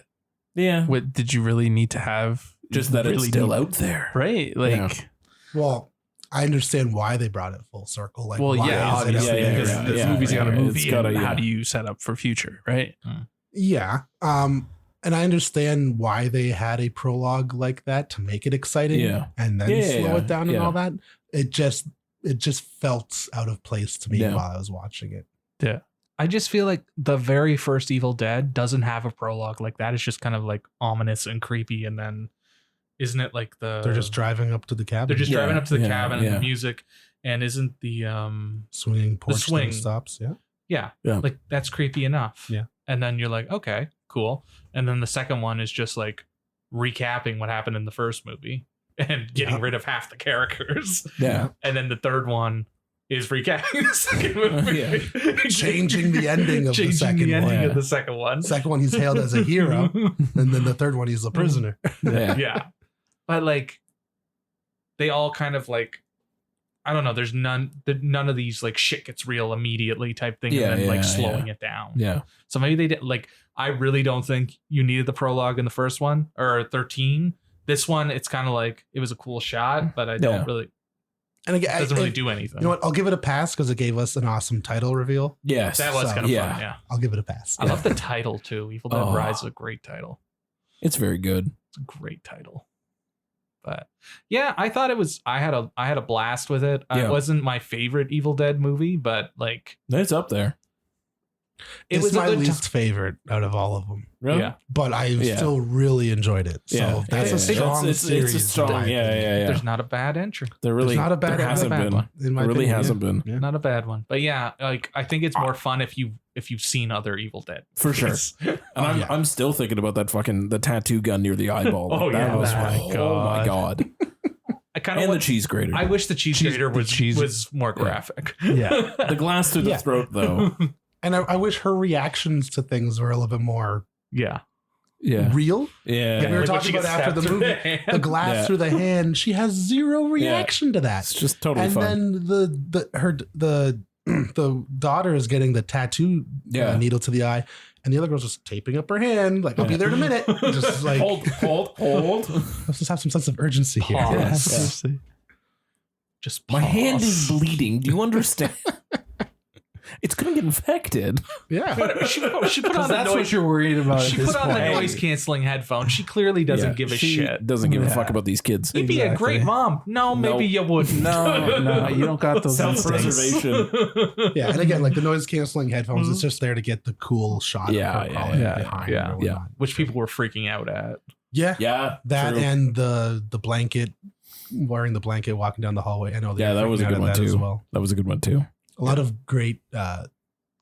yeah, What did you really need to have? just that it's really still need- out there. Right. Like Well, I understand why they brought it full circle. Like, well, why yeah, is it obviously, out there? because this yeah, movie's got a yeah, movie. it's got And a- how yeah. do you set up for future? Right. Yeah. And I understand why they had a prologue like that to make it exciting. Yeah. And then Yeah, slow yeah, it down and yeah. all that. It just felt out of place to me Yeah. while I was watching it. I just feel like the very first Evil Dead doesn't have a prologue like that. It's just kind of like ominous and creepy. And then isn't it like They're just driving up to the cabin. they're just Yeah, driving up to the yeah, cabin and yeah. the music, and isn't the swinging porch swing. that stops. Yeah. yeah, like that's creepy enough. Yeah. And then you're like, okay, cool. And then the second one is just like recapping what happened in the first movie and getting Yeah. rid of half the characters. Yeah. And then the third one is recapping the second movie. Yeah. Changing the ending of the second one. ending Yeah. of the second one. Second one, he's hailed as a hero. And then the third one, he's a prisoner. Yeah. Yeah. But like they all kind of like, I don't know, there's none of these like shit gets real immediately type thing, Yeah, and then like yeah, slowing it down. Yeah. So maybe they did like, I really don't think you needed the prologue in the first one or 13. This one, it's kind of like it was a cool shot, but I don't Yeah. really, And again, it doesn't really do anything. You know what? I'll give it a pass because it gave us an awesome title reveal. Yes. That was So, kind of yeah. fun. Yeah. I'll give it a pass. I love the title too. Evil Dead Oh. Rise is a great title. It's very good. It's a great title. But yeah, I thought it was. I had a blast with it. Yeah. It wasn't my favorite Evil Dead movie, but like It's up there. it It's was my a good least favorite out of all of them, Really? Yeah. but I Yeah. still really enjoyed it. So Yeah. that's Yeah. a strong It's series. a strong. in my Yeah. opinion. Yeah. Yeah. There's not a bad entry. There really. There's not a bad- there not a hasn't bad been. one. In my There really opinion, hasn't yeah. been. Yeah. Not a bad one. But yeah, like I think it's more fun if you've seen other Evil Dead. For sure. And yeah. I'm still thinking about that fucking the tattoo gun near the eyeball. Oh, that yeah. was Oh, my oh my god. I kind And the of cheese grater. I wish the cheese grater the was cheese- was more graphic. Yeah. The glass through the Yeah. throat though. And I wish her reactions to things were a little bit more Yeah. Yeah. real. Yeah. We were Like when talking she gets about after stabbed the through movie, hand. the glass Yeah. through the hand. She has zero reaction to that. It's just totally And fun. then the daughter is getting the tattoo Yeah. needle to the eye, and the other girl's just taping up her hand. Like, I'll be there in a minute. Just like, hold. let's just have some sense of urgency here. Pause. Yeah, Yes. seriously. Just My hand is pause. bleeding. Do you understand? It's gonna get infected. Yeah. But she put on the That's what noise. you're worried about. She at this put on the point. noise canceling headphones. She clearly doesn't Yeah. give a She shit. Doesn't give a Yeah. fuck about these kids. You'd be a Exactly. great mom. No, maybe Nope. you wouldn't. No, you don't got those instincts. Self-preservation. Yeah. And again, like the noise canceling headphones, it's just there to get the cool shot Yeah, of her yeah, crawling yeah, behind yeah, or whatnot. Which people were freaking out at. Yeah. Yeah. That true. and the blanket, wearing the blanket, walking down the hallway. I know. Yeah, that was a good one as too. well. That was a good one too. A lot of great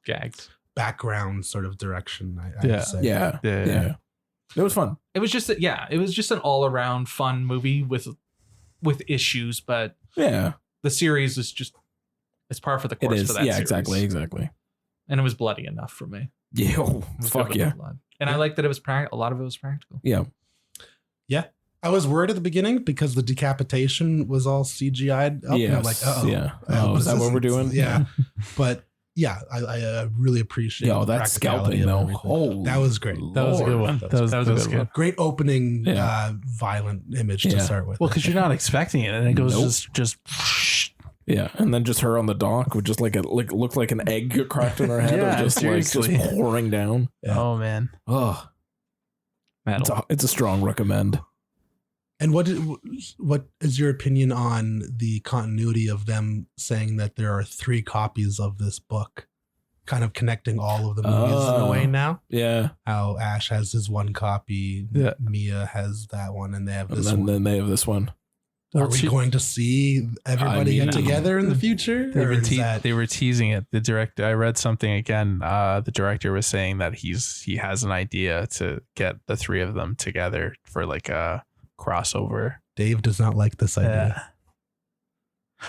Gags. background sort of direction. I Yeah. would say. Yeah. Yeah. Yeah. It was fun. It was just it was just an all around fun movie with issues, but Yeah. the series is just it's par for the It course is. for that Yeah, series. exactly. And it was bloody enough for me. Yeah. Oh, It was fuck good with yeah. the blood. And I like that it was a lot of it was practical. Yeah. I was worried at the begining because the decapitation was all CGI'd up. And I'm like, oh, Yeah. Oh, is that what we're doing? Yeah. But yeah, I really appreciate Yo, the that practicality scalping of though. everything. Holy That was great. That was a good Lord. one. That was a good. Great opening, Yeah. violent image to Yeah. start with. Well, because you're not expecting it, and it goes Nope. just Yeah, and then just her on the dock with just looked like an egg cracked in her head. Yeah, of just seriously. just pouring down. Yeah. Oh man, Oh, Metal. it's a strong recommend. And what is your opinion on the continuity of them saying that there are 3 copies of this book, kind of connecting all of the movies in a way now? Yeah, How Ash has his one copy, Yeah. Mia has that one, and they have and this then, one. then they have this one. Are we going to see everybody get together in the future? They were teasing it. The director, I read something again. The director was saying that he has an idea to get the three of them together for like a crossover. Dave does not like this idea.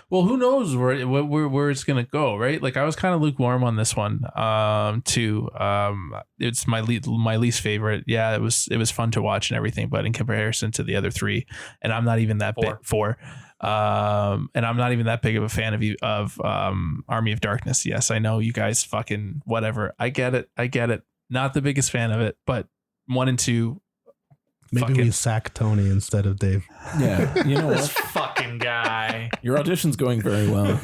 Well, who knows where it's gonna go, right? Like I was kind of lukewarm on this one, too. It's my least favorite. Yeah, it was fun to watch and everything, but in comparison to the other three, and I'm not even that big and I'm not even that big of a fan of Army of Darkness. Yes, I know you guys fucking whatever. I get it. Not the biggest fan of it, but 1 and 2. Maybe we sack Tony instead of Dave. Yeah, you know This what? fucking guy. Your audition's going very well.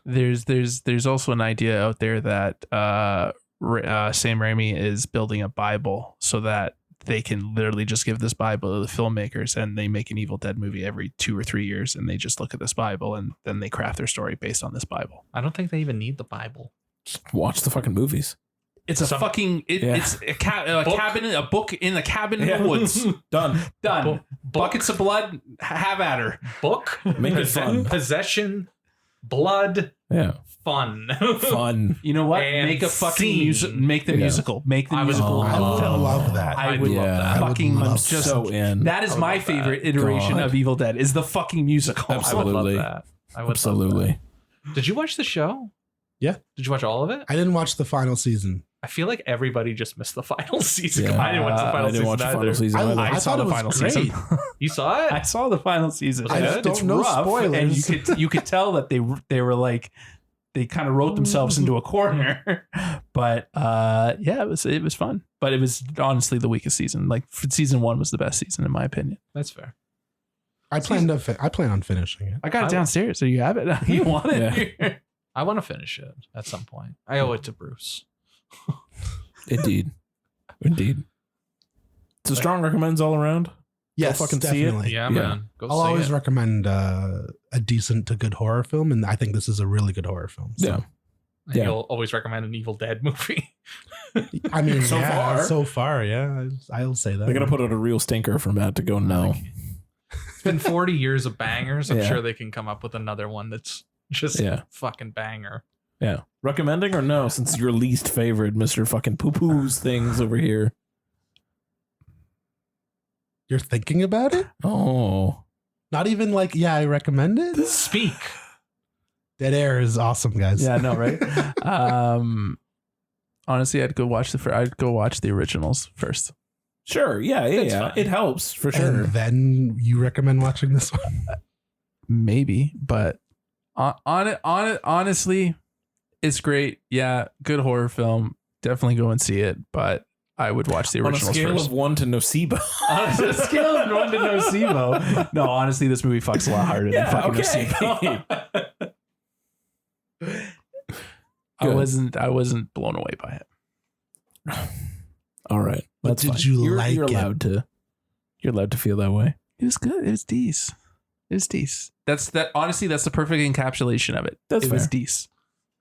There's also an idea out there that Sam Raimi is building a Bible so that they can literally just give this Bible to the filmmakers, and they make an Evil Dead movie every 2 or 3 years, and they just look at this Bible and then they craft their story based on this Bible. I don't think they even need the Bible. Just watch the fucking movies. It's a book in a cabin in the woods. Done. Buckets of blood. Have at her. Book. Make it fun. Possession. Blood. Yeah. Fun. Fun. You know what? And make a fucking scene. music. Make the musical. Make the musical. I would love that. I would love that. Fucking I'm just so in. That is my favorite iteration of Evil Dead. Is the fucking musical. Absolutely. I would love that. I would Absolutely. love that. Did you watch the show? Yeah. Did you watch all of it? I didn't watch the final season. I feel like everybody just missed the final season. Yeah. I didn't watch the final season either. I saw thought the it was final great. season. You saw it? I saw the final season. I It's don't know rough, spoilers. and you could tell that they were like they kind of wrote themselves into a corner. But yeah, it was fun. But it was honestly the weakest season. Like season 1 was the best season in my opinion. That's fair. I plan on finishing it. I got it downstairs, so you have it. You want it? Here. I want to finish it at some point. I owe it to Bruce. Indeed. So strong recommends all around. Yes, fucking see it. definitely. Yeah, Yeah. man. Go I'll see always it. recommend a decent to good horror film, and I think this is a really good horror film. So. Yeah. And Yeah. You'll always recommend an Evil Dead movie. I mean, So far, yeah, I'll say that. They're gonna put out a real stinker for Matt to go no. It's been 40 years of bangers. I'm Yeah. sure they can come up with another one that's just fucking banger. Yeah. Recommending or no, since your least favorite, Mr. fucking poo-poos things over here. You're thinking about it? Oh. Not even like, yeah, I recommend it. Speak. Dead Air is awesome, guys. Yeah, I know, right? Honestly, I'd go watch the originals first. Sure. Yeah. fine. It helps for sure. And then you recommend watching this one? Maybe, but honestly, it's great. Yeah, good horror film. Definitely go and see it, but I would watch the On a originals scale first. of 1 to nocebo. On a scale of 1 to nocebo. No, honestly, this movie fucks a lot harder than fucking nocebo. I wasn't blown away by it. All right. But That's did fine. you You're like it? You're allowed to feel that way. It was good. It was decent. Honestly, that's the perfect encapsulation of it. That's it was fair. decent.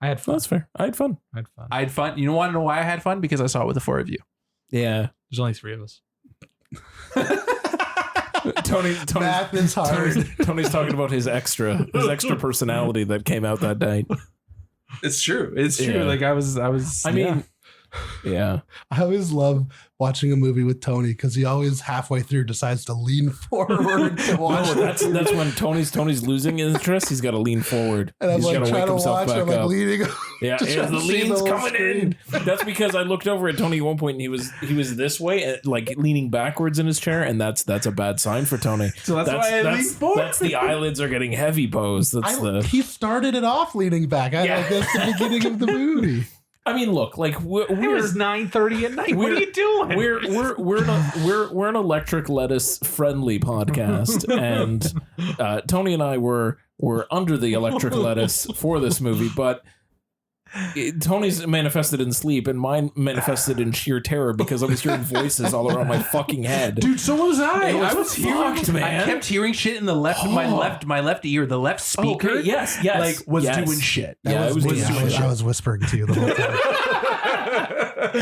I had fun. That's fair. I had fun. I had fun. You want to know why I had fun? Because I saw it with the 4 of you. Yeah. There's only 3 of us. Tony's Math is hard. Tony's talking about his extra personality that came out that night. It's true. It's true. Yeah. Like I was. I mean, yeah. I always love watching a movie with Tony because he always halfway through decides to lean forward to watch No, it. that's when Tony's losing interest. He's got to lean forward. And I'm He's like gotta trying to watch, I'm like up. leaning. Yeah, just and trying the to see lean's little coming in. That's because I looked over at Tony at one point and he was this way, like leaning backwards in his chair, and that's a bad sign for Tony. So that's why I lean forward. That's the eyelids are getting heavy pose. He started it off leaning back. Like that's the beginning of the movie. I mean, look, like It was 9:30 at night. What are you doing? We're an electric lettuce friendly podcast, and Tony and I were under the electric lettuce for this movie, but Tony's manifested in sleep, and mine manifested in sheer terror because I was hearing voices all around my fucking head. Dude, so was I. It was I was hearing, fucked, man. I kept hearing shit in the left, my left ear, the left speaker. Okay, yes, like was doing shit. Yeah, it was doing I shit. was whispering to you the whole time.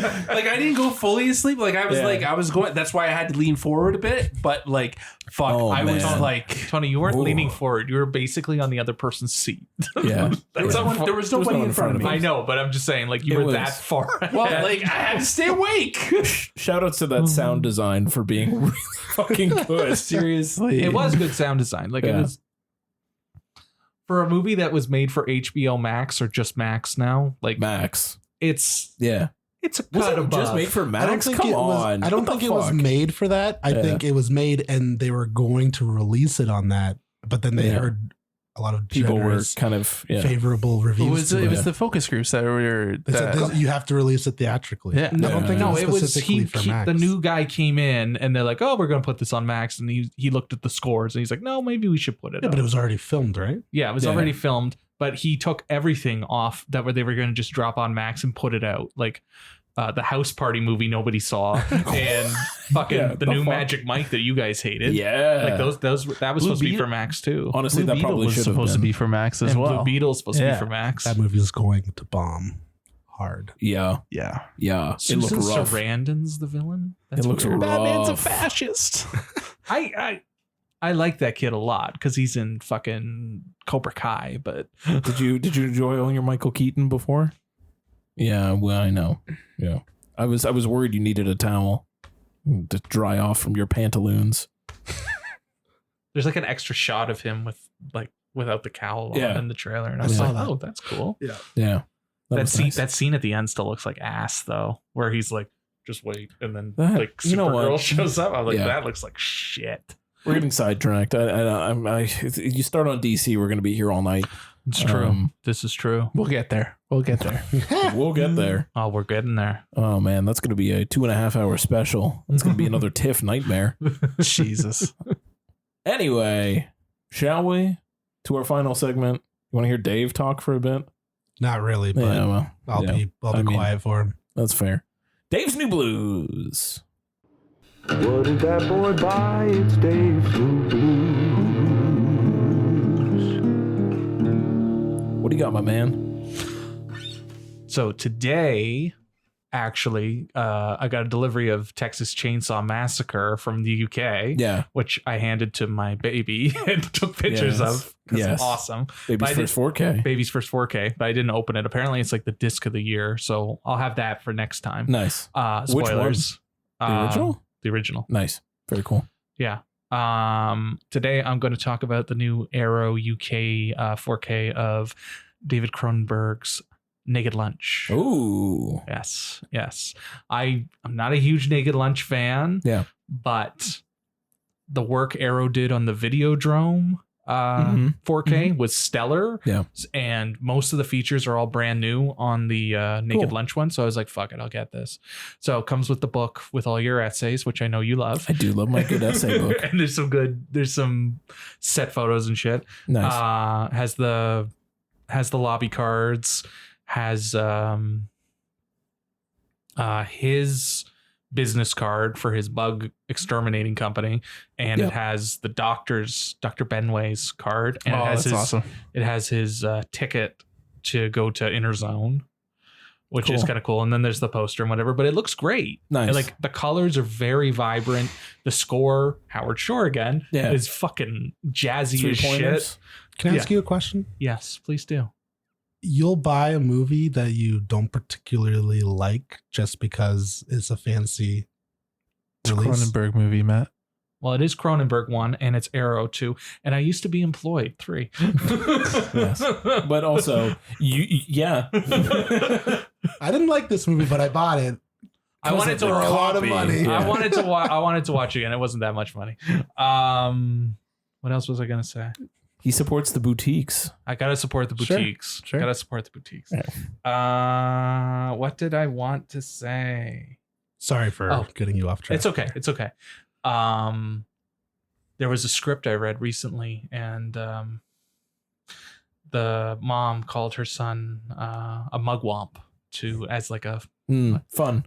Like I didn't go fully asleep. Like I was I was going. That's why I had to lean forward a bit. But like, fuck, I was man. like, Tony, you weren't Ooh. leaning forward. You were basically on the other person's seat. Yeah. there was nobody in front of me. I know, but I'm just saying, like, you It were was- that far. Well, like I had to stay awake. Shout out to that sound design for being really fucking good. Seriously, it was good sound design. Like, it Yeah. was for a movie that was made for HBO Max or just Max now. Like, Max. it's Yeah. a Was cut it above. just made for I don't Max? think Come it was. on. I don't What think the it was fuck? made for that. I think it was made, and they were going to release it on that, but then they Yeah. heard a lot of People were generous, kind of favorable reviews. it to was the focus groups that were. They said this- you have to release it theatrically. Yeah. I don't think No, it was it was specifically for Max. the new guy came in and they're like, "Oh, we're going to put this on Max," and he looked at the scores and he's like, "No, maybe we should put it." Yeah, up. but it was already filmed, right? Yeah, it was Yeah. already filmed, but he took everything off that they were going to just drop on Max and put it out, like the House Party movie nobody saw, and fucking Yeah, the the new fuck? Magic Mike that you guys hated. Yeah. like those that was Blue supposed to be Beetle- for Max too. Honestly, Blue that Beetle probably was should have supposed to been. be for Max as and well. Blue Beetle's supposed to Yeah. be for Max. That movie is going to bomb hard. Yeah. Yeah, Yeah. It Susan looked rough. Sarandon's the villain. It looks weird. rough. Batman's a fascist. I like that kid a lot because he's in fucking Cobra Kai, but Did you enjoy all your Michael Keaton before? Yeah, well, I know. Yeah. I was worried you needed a towel to dry off from your pantaloons. there's like an extra shot of him without the cowl on Yeah. in the trailer, and I I was saw like, that. "Oh, that's cool." Yeah. That scene at the end still looks like ass though, where he's like, "Just wait," and then That- like you know Supergirl what? shows up. I'm like, Yeah. "That looks like shit." We're getting sidetracked. You start on DC, we're going to be here all night. It's true. This is true. We'll get there. We'll get there. Oh, we're getting there. Oh, man, that's going to be a 2.5 hour special. It's going to be another TIFF nightmare. Jesus. Anyway, shall we? To our final segment. You want to hear Dave talk for a bit? Not really, but Yeah, well, I'll yeah. be I mean- quiet for him. That's fair. Dave's New Blues. What did that boy buy? It's Dave's New Blues. What do you got, my man? So today, actually, I got a delivery of Texas Chainsaw Massacre from the UK, Yeah. which I handed to my baby and took pictures Yes. of because Yes. it's awesome. Baby's I first 4K. Baby's first 4K, but I didn't open it. Apparently, it's like the disc of the year, so I'll have that for next time. Nice. Which one? Spoilers. The original? The original. Nice. Very cool. Yeah. Today I'm going to talk about the new Arrow UK 4K of David Cronenberg's Naked Lunch. Ooh. Yes. I'm not a huge Naked Lunch fan. Yeah. But the work Arrow did on the Videodrome 4K was stellar. Yeah. And most of the features are all brand new on the Naked Cool. Lunch one. So I was like, fuck it, I'll get this. So it comes with the book with all your essays, which I know you love. I do love my good essay book. And there's some set photos and shit. Nice. Has the lobby cards, has his business card for his bug exterminating company, and Yep. it has the Dr. Benway's card, and it has that's awesome. it has his ticket to go to Inner Zone, which is Cool. kind of cool. And then there's the poster and whatever, but it looks great. Nice. And, like, the colors are very vibrant. The score, Howard Shore again, Yeah. is fucking jazzy as shit. 3-pointers. Can I ask you a question? Yes, please do. You'll buy a movie that you don't particularly like just because it's a fancy It's a release. Cronenberg movie, Matt. Well, it is Cronenberg 1 and it's Arrow 2. And I used to be employed 3. Yes. But also, yeah. I didn't like this movie, but I bought it. I wanted to for a lot of copy. money. Yeah. I wanted to watch again. It wasn't that much money. What else was I gonna say? He supports the boutiques. I gotta support the Sure, boutiques. sure. Gotta support the boutiques. Yeah. What did I want to say? Sorry for getting you off track. It's okay. It's okay. There was a script I read recently, and the mom called her son a mugwump as like a Fun.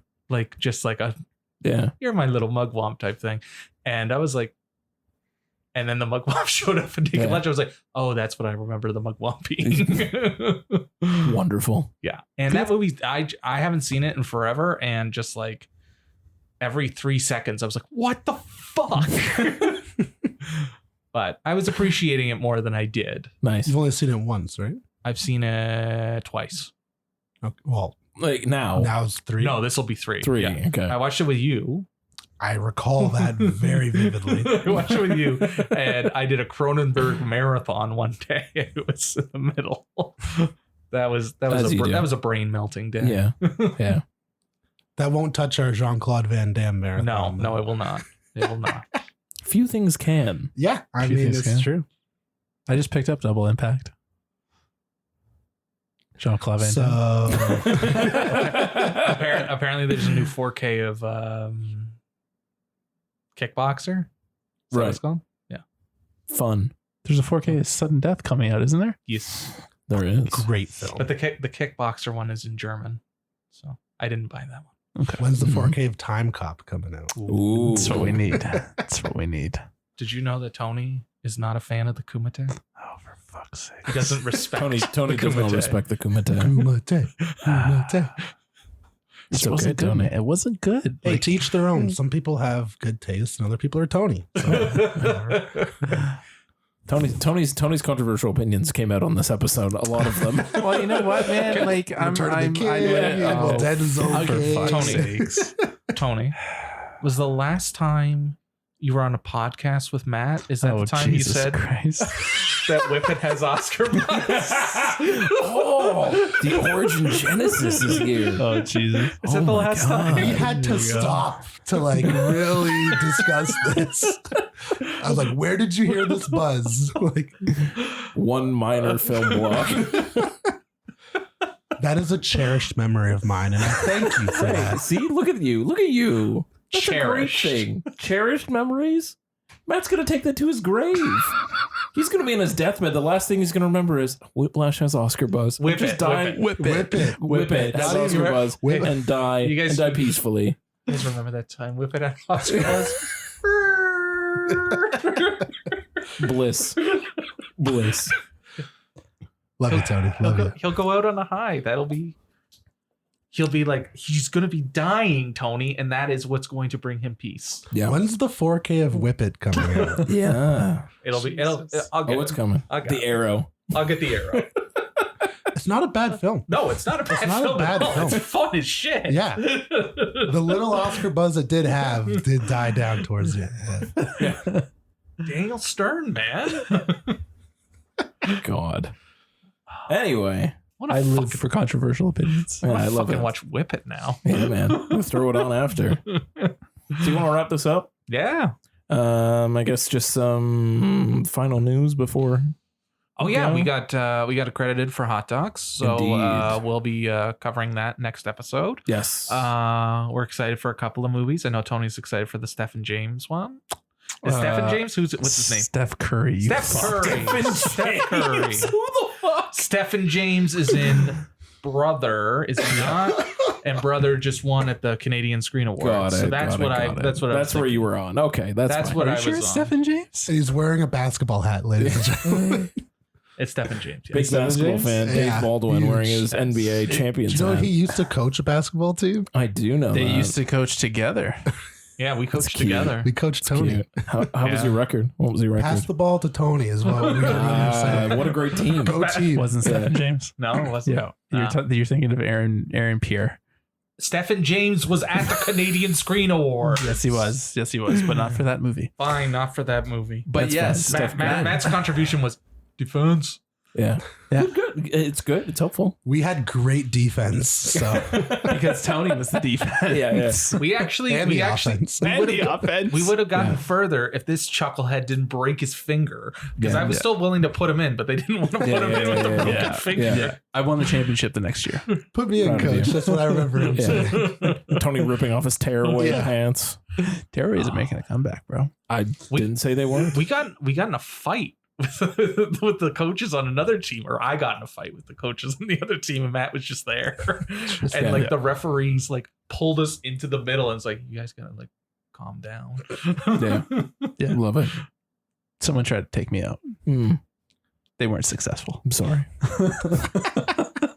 just like a Yeah. you're my little mugwump type thing. And I was like, And then the mugwump showed up and taking lunch. I was like, oh, that's what I remember the mugwump being. Wonderful. Yeah. And that movie, I haven't seen it in forever. And just like every 3 seconds, I was like, what the fuck? But I was appreciating it more than I did. Nice. You've only seen it once, right? I've seen it twice. Okay, well, Like now. now it's 3. No, this will be 3. 3. Yeah. Okay. I watched it with you. I recall that very vividly. I watched it with you, and I did a Cronenberg marathon one day. It was in the middle. That was a brain melting day. Yeah. Yeah. That won't touch our Jean-Claude Van Damme marathon. No, it will not. It will not. Few things can. Yeah, I Few mean, things it's can. true. I just picked up Double Impact. Jean-Claude Van So, Damme. Apparently, there's a new 4K of Kickboxer. Is that what it's called? Yeah. Fun. There's a 4K of Sudden Death coming out, isn't there? Yes. There is. great film. But the Kickboxer one is in German, so I didn't buy that one. Okay. When's the 4K of Time Cop coming out? Ooh. That's what we need. That's what we need. Did you know that Tony is not a fan of the Kumite? Oh, for fuck's sake. He doesn't respect Tony the does not Kumite. respect the Kumite. Kumite. Kumite. It's It wasn't okay, good, Tony. man. It wasn't good. Hey, Like, to each their own. Some people have good taste and other people are Tony. So, Tony's controversial opinions came out on this episode. A lot of them. well, you know what, man? Like, Return of the King, oh, Evil Dead is for okay. fuck's Tony. sakes. Tony, was the last time you were on a podcast with Matt? Is that Oh, the time Jesus you said Christ. that Whippet has Oscar buzz? Oh, the origin genesis is here. Oh, Jesus. Is that the my last God. time? We had to stop to like really discuss this. I was like, where did you hear this buzz? Like, One minor film block. that is a cherished memory of mine, and I thank you for Hey, that. see, look at you. Look at you. That's Cherished. a great thing. Cherished memories. Matt's gonna take that to his grave. He's gonna be in his deathbed. The last thing he's gonna remember is Whiplash has Oscar buzz. Whip Just it, die. whip Whip it. Whip it. Has Not Oscar even- buzz whip it. and die. You guys- and die peacefully. You guys remember that time Whippet had Oscar buzz? Bliss. Bliss. Love you, Tony. Love you. He'll go out on a high. He'll be like, he's going to be dying, Tony, and that is what's going to bring him peace. Yeah. When's the 4K of Whip It coming out? Yeah. I'll get Oh, it's coming. I'll get The arrow. I'll get the arrow. It's not a bad film. No, it's not a bad not a film bad at all. film. It's fun as shit. Yeah. The little Oscar buzz it did have did die down towards the end. Daniel Stern, man. God. Anyway. What a I live fucking, for controversial opinions. Yeah, I I love fucking it. watch Whip It now. Yeah, man. We'll throw it on after. So you want to wrap this up? Yeah. I guess just some final news before. Oh yeah, Yeah. we got accredited for hot dogs, so Indeed. we'll be covering that next episode. Yes. We're excited for a couple of movies. I know Tony's excited for the Stephen James one. Is Stephen James? What's his name? Steph Curry. you Steph fuck. Curry. Steph Curry. Who the fuck? Stephen James is in Brother, is he not? And Brother just won at the Canadian Screen Awards. Got it. So that's got it, what I. got it. That's what I. was That's where thinking. you were on. Okay, that's What Are I you was sure on. it's Stephen James? He's wearing a basketball hat, ladies and gentlemen. It's Stephen James. Big Yes. Stephen basketball James? fan. Dave Yeah, Baldwin huge. wearing his NBA Do champions you know hat. he used to coach a basketball team? I do know They that. used to coach together. Yeah, we coached cute. together. We coached Tony. Cute. How was Yeah. your record? What was your record? Pass the ball to Tony is what we remember saying. What a great team. Go team. Wasn't Stephen James? No, it wasn't. Yeah. No. You're thinking of Aaron Pierre. Stephen James was at the Canadian Screen Awards. Yes, he was. Yes, he was. But not for that movie. Fine, not for that movie. But That's yes, fine. Steph Curry. Matt's contribution was defense. Yeah. Yeah. Good. It's good. It's helpful. We had great defense. So because Tony was the defense. Yeah. We actually, and the offense. offense. we would have gotten further if this chucklehead didn't break his finger. Because Yeah. I was still willing to put him in, but they didn't want to put him in with the broken yeah. finger. Yeah. I won the championship the next year. Put me in, Proud of coach. you. That's what I remember him saying. Tony ripping off his tearaway Yeah. pants. Terrorists are making a comeback, bro. I didn't say they weren't. We got in a fight with the coaches on another team, or I got in a fight with the coaches on the other team, and Matt was just there. And Yeah. like the referees like pulled us into the middle and it's like, you guys gotta like calm down. Yeah. Yeah. Love it. Someone tried to take me out. They weren't successful. I'm sorry.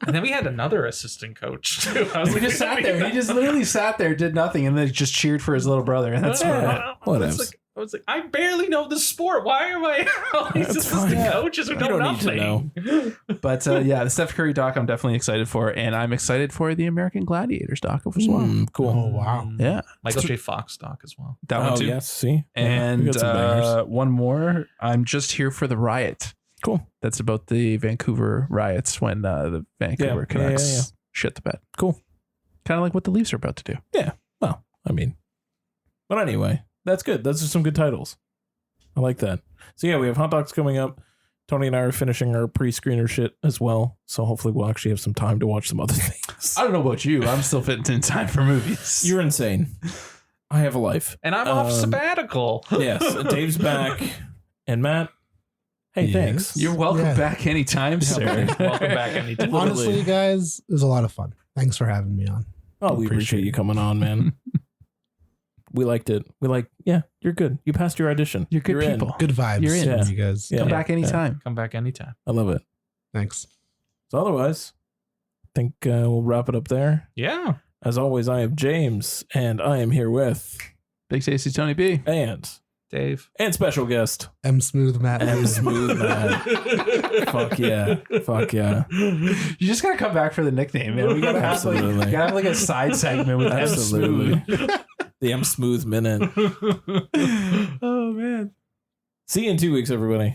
And then we had another assistant coach too. He just sat there. He just literally sat there, did nothing, and then just cheered for his little brother. And that's I was like, I barely know the sport. Why am I all these assistant coaches who know nothing? But yeah, the Steph Curry doc I'm definitely excited for, and I'm excited for the American Gladiators doc as well. Cool. Oh, wow. Yeah. Michael J. Fox doc as well. That one too. Yes, see? And we got some bangers. one more. I'm just here for the riot. Cool. That's about the Vancouver riots when the Vancouver Canucks shit the bed. Cool. Kind of like what the Leafs are about to do. Yeah. Well, I mean, but anyway, that's good. Those are some good titles. I like that. So yeah, we have hot dogs coming up. Tony and I are finishing our pre-screener shit as well. So hopefully we'll actually have some time to watch some other things. I don't know about you. I'm still fitting in time for movies. You're insane. I have a life. And I'm off sabbatical. Yes. Dave's back. And Matt, hey, Yes. thanks. You're welcome back anytime, sir. Welcome back anytime. Honestly, guys, it was a lot of fun. Thanks for having me on. Oh, we appreciate you coming on, man. We liked it. Yeah, you're good. You passed your audition. You're good people. Good vibes. You're in. Yeah. You guys. Yeah. Come back anytime. Come back anytime. I love it. Thanks. So otherwise, I think we'll wrap it up there. Yeah. As always, I am James, and I am here with Big Tasty Tony B. and special guest M Smooth Matt. M Smooth Matt. Fuck yeah. You just gotta come back for the nickname, man. We gotta have like a side segment with M Smooth. The M Smooth Minute. Oh man. See you in 2 weeks, everybody.